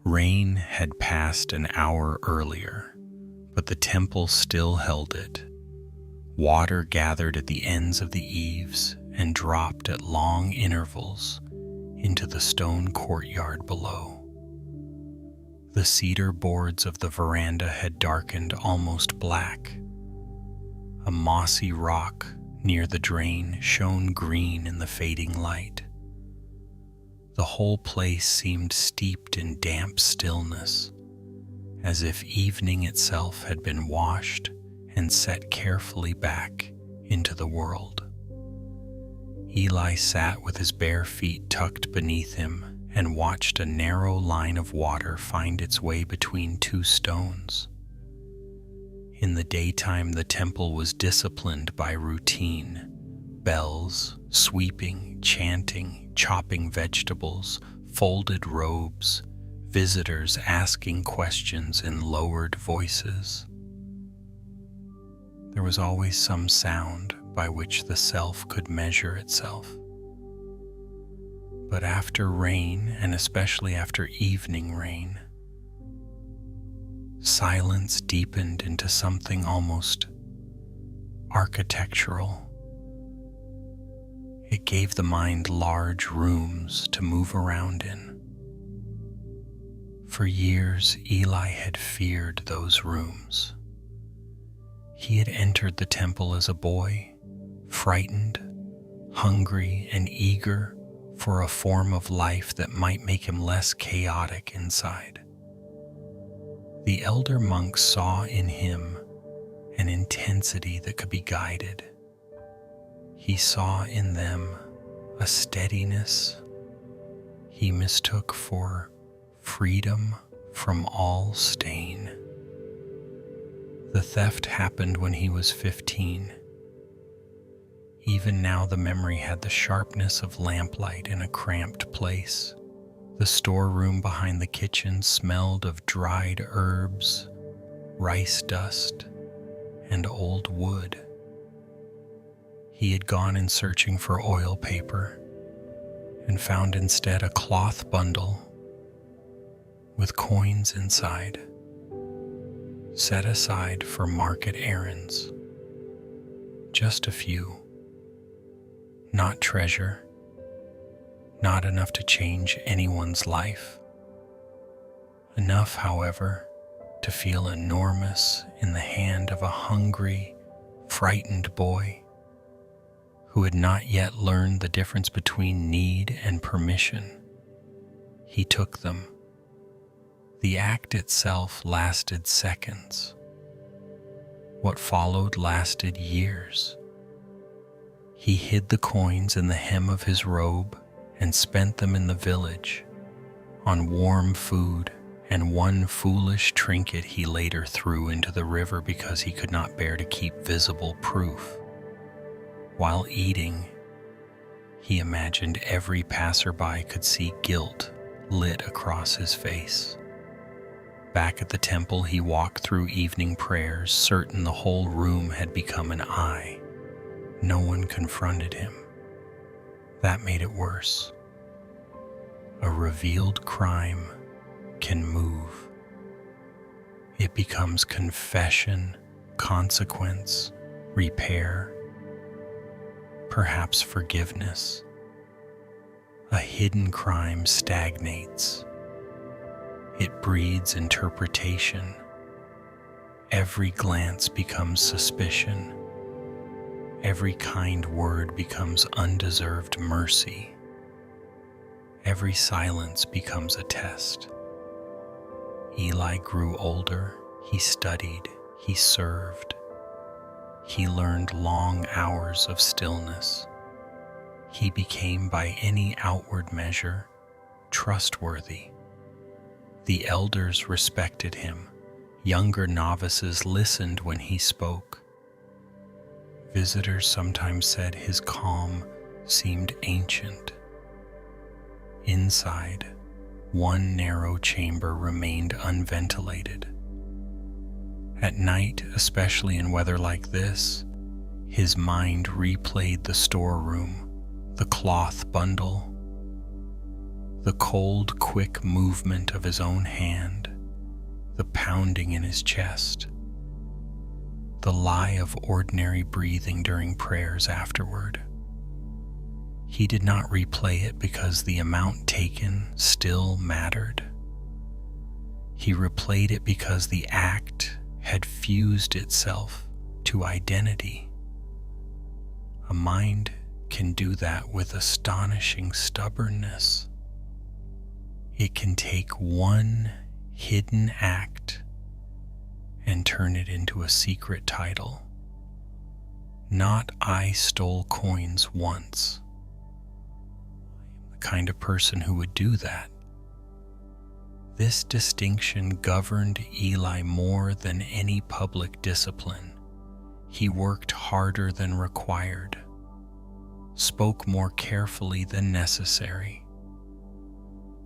Rain had passed an hour earlier, but the temple still held it. Water gathered at the ends of the eaves and dropped at long intervals into the stone courtyard below. The cedar boards of the veranda had darkened almost black. A mossy rock near the drain shone green in the fading light. The whole place seemed steeped in damp stillness, as if evening itself had been washed and set carefully back into the world. Eli sat with his bare feet tucked beneath him and watched a narrow line of water find its way between two stones. In the daytime, the temple was disciplined by routine: bells, sweeping, chanting, chopping vegetables, folded robes, visitors asking questions in lowered voices. There was always some sound by which the self could measure itself. But after rain, and especially after evening rain, silence deepened into something almost architectural. It gave the mind large rooms to move around in. For years, Eli had feared those rooms. He had entered the temple as a boy, frightened, hungry, and eager for a form of life that might make him less chaotic inside. The elder monks saw in him an intensity that could be guided. He saw in them a steadiness he mistook for freedom from all stain. The theft happened when he was 15. Even now the memory had the sharpness of lamplight in a cramped place. The storeroom behind the kitchen smelled of dried herbs, rice dust, and old wood. He had gone in searching for oil paper and found instead a cloth bundle with coins inside, set aside for market errands. Just a few. Not treasure. Not enough to change anyone's life. Enough, however, to feel enormous in the hand of a hungry, frightened boy who had not yet learned the difference between need and permission. He took them. The act itself lasted seconds. What followed lasted years. He hid the coins in the hem of his robe and spent them in the village, on warm food and one foolish trinket he later threw into the river because he could not bear to keep visible proof. While eating, he imagined every passerby could see guilt lit across his face. Back at the temple, he walked through evening prayers, certain the whole room had become an eye. No one confronted him. That made it worse. A revealed crime can move. It becomes confession, consequence, repair, perhaps forgiveness. A hidden crime stagnates. It breeds interpretation. Every glance becomes suspicion. Every kind word becomes undeserved mercy. Every silence becomes a test. Eli grew older. He studied. He served. He learned long hours of stillness. He became, by any outward measure, trustworthy. The elders respected him. Younger novices listened when he spoke. Visitors sometimes said his calm seemed ancient. Inside, one narrow chamber remained unventilated. At night, especially in weather like this, his mind replayed the storeroom, the cloth bundle, the cold, quick movement of his own hand, the pounding in his chest, the lie of ordinary breathing during prayers afterward. He did not replay it because the amount taken still mattered. He replayed it because the act had fused itself to identity. A mind can do that with astonishing stubbornness. It can take one hidden act and turn it into a secret title. Not "I stole coins once." I am the kind of person who would do that. This distinction governed Eli more than any public discipline. He worked harder than required, spoke more carefully than necessary,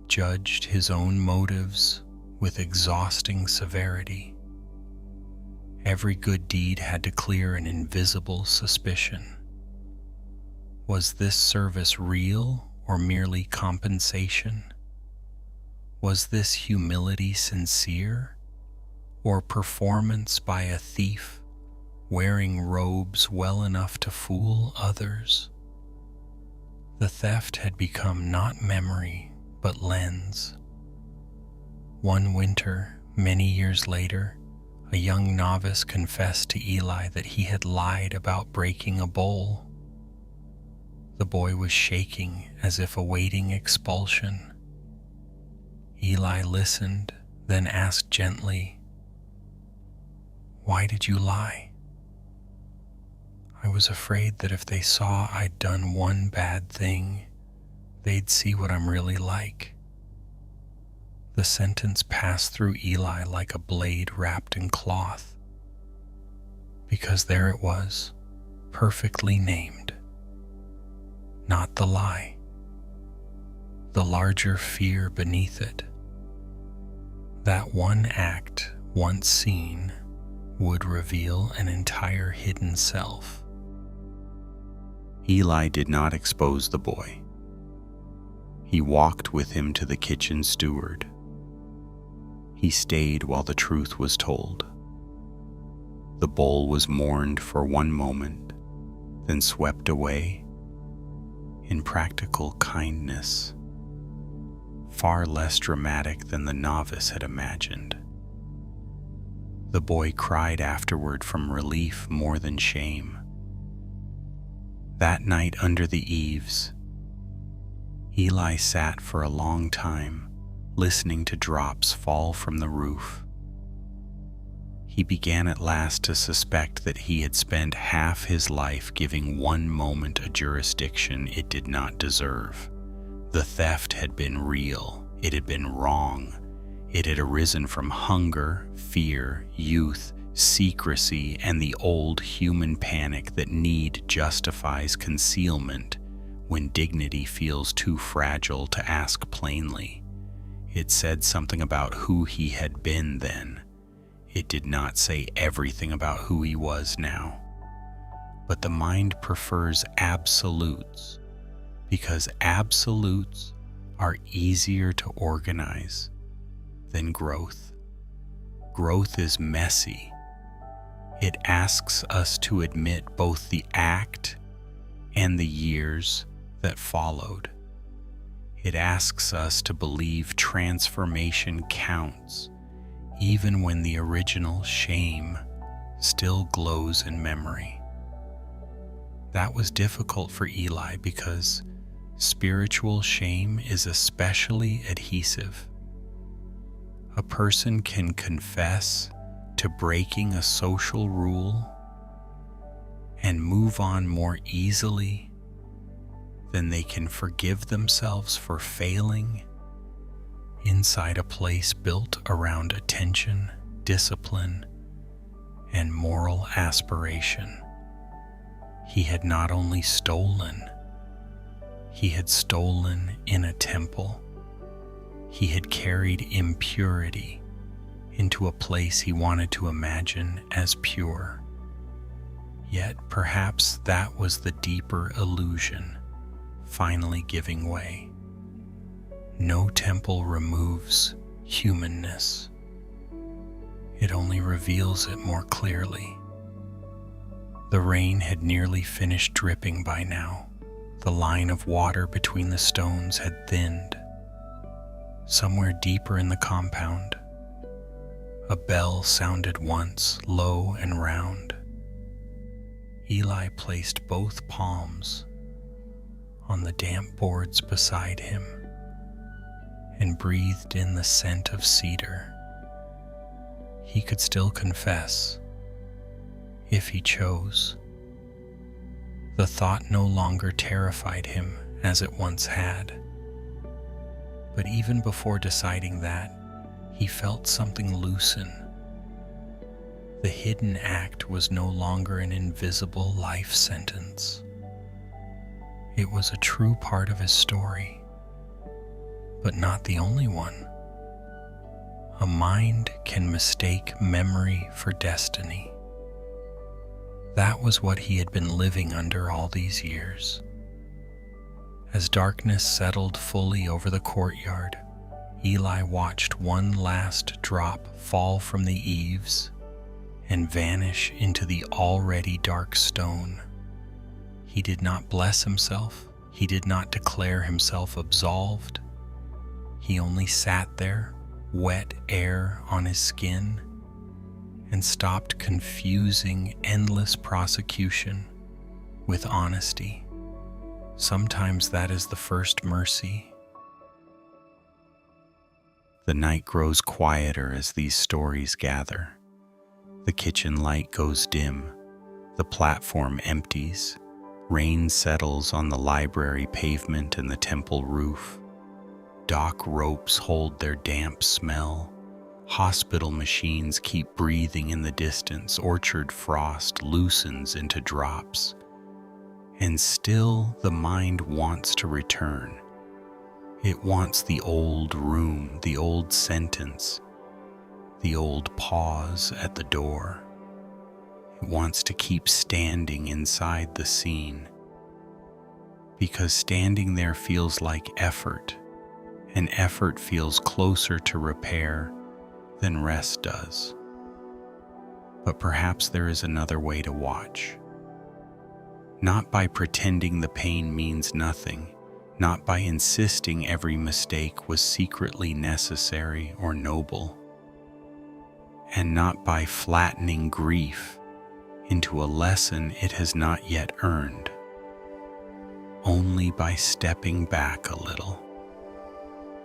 judged his own motives with exhausting severity. Every good deed had to clear an invisible suspicion. Was this service real or merely compensation? Was this humility sincere, or performance by a thief wearing robes well enough to fool others? The theft had become not memory, but lens. One winter, many years later, a young novice confessed to Eli that he had lied about breaking a bowl. The boy was shaking as if awaiting expulsion. Eli listened, then asked gently, "Why did you lie?" "I was afraid that if they saw I'd done one bad thing, they'd see what I'm really like." The sentence passed through Eli like a blade wrapped in cloth, because there it was, perfectly named. Not the lie, the larger fear beneath it. That one act, once seen, would reveal an entire hidden self. Eli did not expose the boy. He walked with him to the kitchen steward. He stayed while the truth was told. The bowl was mourned for one moment, then swept away in practical kindness, far less dramatic than the novice had imagined. The boy cried afterward from relief more than shame. That night under the eaves, Eli sat for a long time, listening to drops fall from the roof. He began at last to suspect that he had spent half his life giving one moment a jurisdiction it did not deserve. The theft had been real. It had been wrong. It had arisen from hunger, fear, youth, secrecy, and the old human panic that need justifies concealment when dignity feels too fragile to ask plainly. It said something about who he had been then. It did not say everything about who he was now. But the mind prefers absolutes, because absolutes are easier to organize than growth. growth is messy. It asks us to admit both the act and the years that followed. It asks us to believe transformation counts, even when the original shame still glows in memory. That was difficult for Eli because spiritual shame is especially adhesive. A person can confess to breaking a social rule and move on more easily than they can forgive themselves for failing inside a place built around attention, discipline, and moral aspiration. He had not only stolen, he had stolen in a temple. He had carried impurity into a place he wanted to imagine as pure. Yet perhaps that was the deeper illusion finally giving way. No temple removes humanness. It only reveals it more clearly. The rain had nearly finished dripping by now. The line of water between the stones had thinned. Somewhere deeper in the compound, a bell sounded once, low and round. Eli placed both palms on the damp boards beside him and breathed in the scent of cedar. He could still confess, if he chose. The thought no longer terrified him as it once had. But even before deciding that, he felt something loosen. The hidden act was no longer an invisible life sentence. It was a true part of his story, but not the only one. A mind can mistake memory for destiny. That was what he had been living under all these years. As darkness settled fully over the courtyard, Eli watched one last drop fall from the eaves and vanish into the already dark stone. He did not bless himself. He did not declare himself absolved. He only sat there, wet air on his skin, and stopped confusing endless prosecution with honesty. Sometimes that is the first mercy. The night grows quieter as these stories gather. The kitchen light goes dim. The platform empties. Rain settles on the library pavement and the temple roof. Dock ropes hold their damp smell. Hospital machines keep breathing in the distance. Orchard frost loosens into drops. And still the mind wants to return. It wants the old room, the old sentence, the old pause at the door. It wants to keep standing inside the scene. Because standing there feels like effort, and effort feels closer to repair than rest does. But perhaps there is another way to watch. Not by pretending the pain means nothing, not by insisting every mistake was secretly necessary or noble, and not by flattening grief into a lesson it has not yet earned, only by stepping back a little.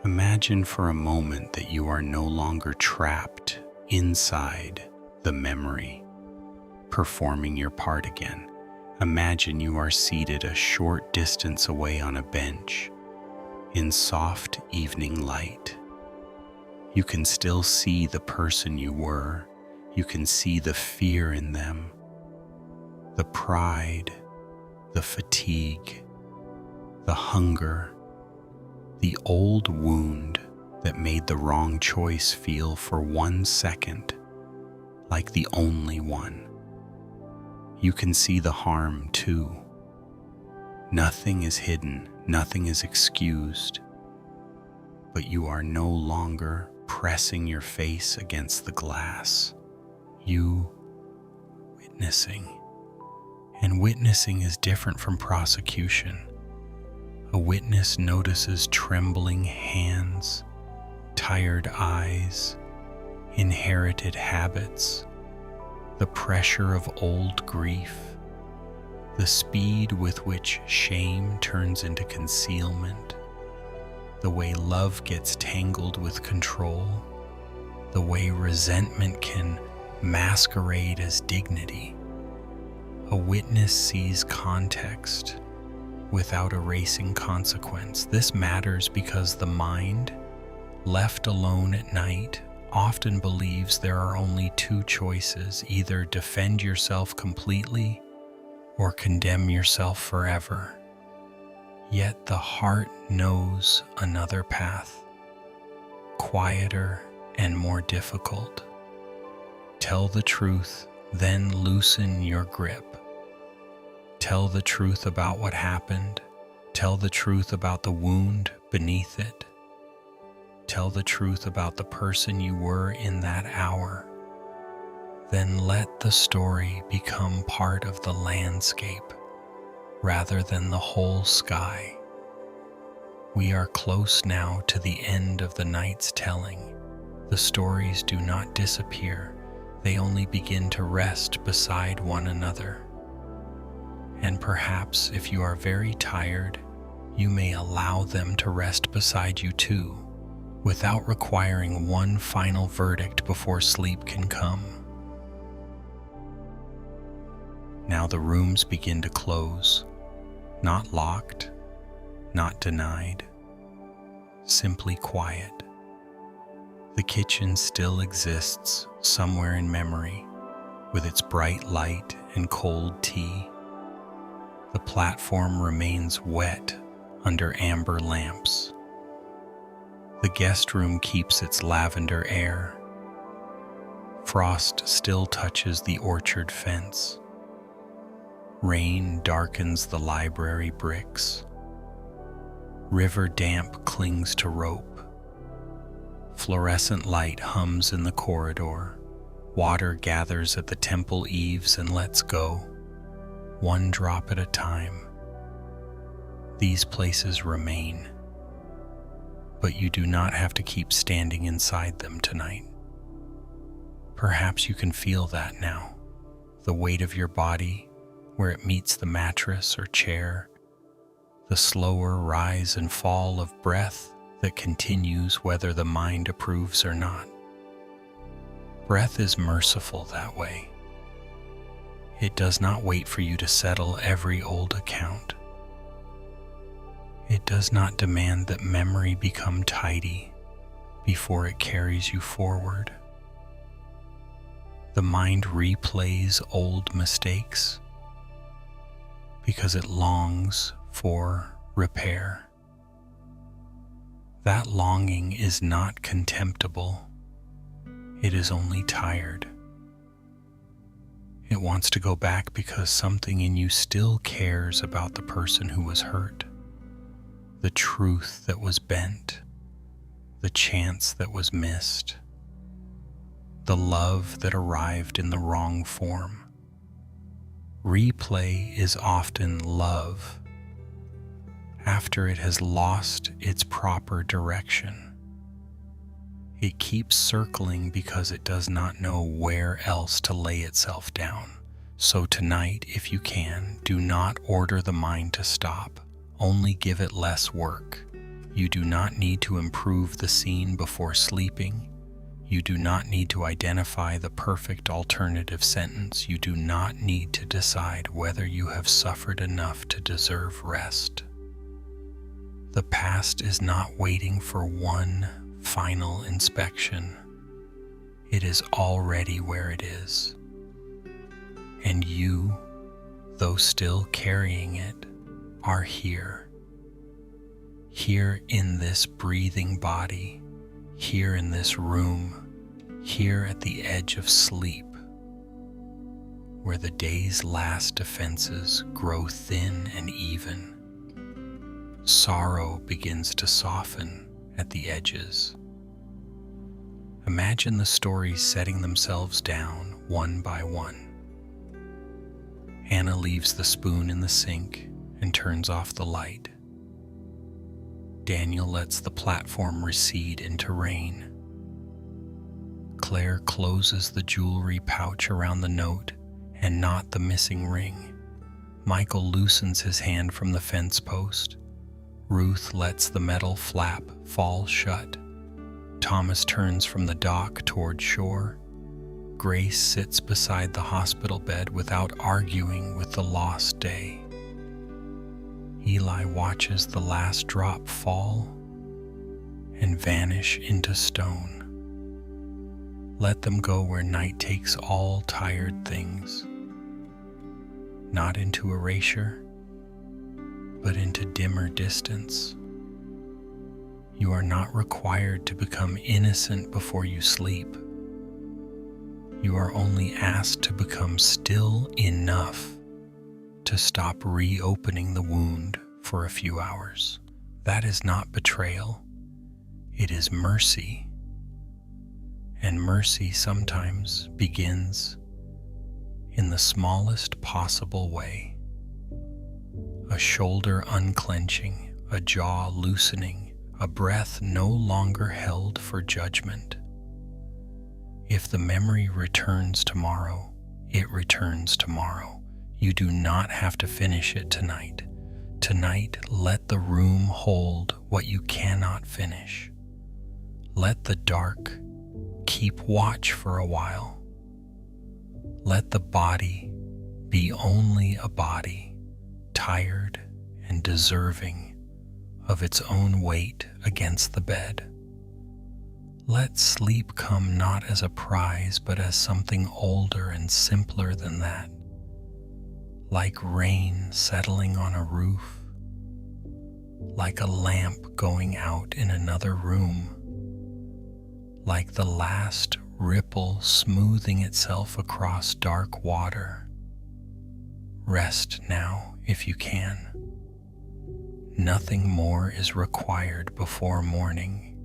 Imagine for a moment that you are no longer trapped inside the memory, performing your part again. Imagine you are seated a short distance away on a bench in soft evening light. You can still see the person you were. You can see the fear in them, the pride, the fatigue, the hunger, the old wound that made the wrong choice feel for 1 second like the only one. You can see the harm too. Nothing is hidden, nothing is excused, but you are no longer pressing your face against the glass, you witnessing. And witnessing is different from prosecution. A witness notices trembling hands, tired eyes, inherited habits, the pressure of old grief, the speed with which shame turns into concealment, the way love gets tangled with control, the way resentment can masquerade as dignity. A witness sees context without erasing consequence. This matters because the mind, left alone at night, often believes there are only two choices: either defend yourself completely or condemn yourself forever. Yet the heart knows another path, quieter and more difficult. Tell the truth, then loosen your grip. Tell the truth about what happened. Tell the truth about the wound beneath it. Tell the truth about the person you were in that hour. Then let the story become part of the landscape rather than the whole sky. We are close now to the end of the night's telling. The stories do not disappear. They only begin to rest beside one another. And perhaps if you are very tired, you may allow them to rest beside you too, without requiring one final verdict before sleep can come. Now the rooms begin to close, not locked, not denied, simply quiet. The kitchen still exists somewhere in memory, with its bright light and cold tea. The platform remains wet under amber lamps. The guest room keeps its lavender air. Frost still touches the orchard fence. Rain darkens the library bricks. River damp clings to rope. Fluorescent light hums in the corridor. Water gathers at the temple eaves and lets go, one drop at a time. These places remain, but you do not have to keep standing inside them tonight. Perhaps you can feel that now, the weight of your body where it meets the mattress or chair, the slower rise and fall of breath that continues whether the mind approves or not. Breath is merciful that way. It does not wait for you to settle every old account. It does not demand that memory become tidy before it carries you forward. The mind replays old mistakes because it longs for repair. That longing is not contemptible. It is only tired. It wants to go back because something in you still cares about the person who was hurt, the truth that was bent, the chance that was missed, the love that arrived in the wrong form. Replay is often love after it has lost its proper direction. It keeps circling because it does not know where else to lay itself down. So tonight, if you can, do not order the mind to stop. Only give it less work. You do not need to improve the scene before sleeping. You do not need to identify the perfect alternative sentence. You do not need to decide whether you have suffered enough to deserve rest. The past is not waiting for one final inspection. It is already where it is. And you, though still carrying it, are here. Here in this breathing body, here in this room, here at the edge of sleep, where the day's last defenses grow thin and even. Sorrow begins to soften at the edges. Imagine the stories setting themselves down one by one. Anna leaves the spoon in the sink and turns off the light. Daniel lets the platform recede into rain. Claire closes the jewelry pouch around the note and not the missing ring. Michael loosens his hand from the fence post. Ruth lets the metal flap fall shut. Thomas turns from the dock toward shore. Grace sits beside the hospital bed without arguing with the lost day. Eli watches the last drop fall and vanish into stone. Let them go where night takes all tired things, not into erasure, but into dimmer distance. You are not required to become innocent before you sleep. You are only asked to become still enough to stop reopening the wound for a few hours. That is not betrayal. It is mercy. And mercy sometimes begins in the smallest possible way. A shoulder unclenching, a jaw loosening, a breath no longer held for judgment. If the memory returns tomorrow, it returns tomorrow. You do not have to finish it tonight. Tonight, let the room hold what you cannot finish. Let the dark keep watch for a while. Let the body be only a body, tired and deserving of its own weight against the bed. Let sleep come not as a prize, but as something older and simpler than that, like rain settling on a roof, like a lamp going out in another room, like the last ripple smoothing itself across dark water. Rest now if you can. Nothing more is required before morning.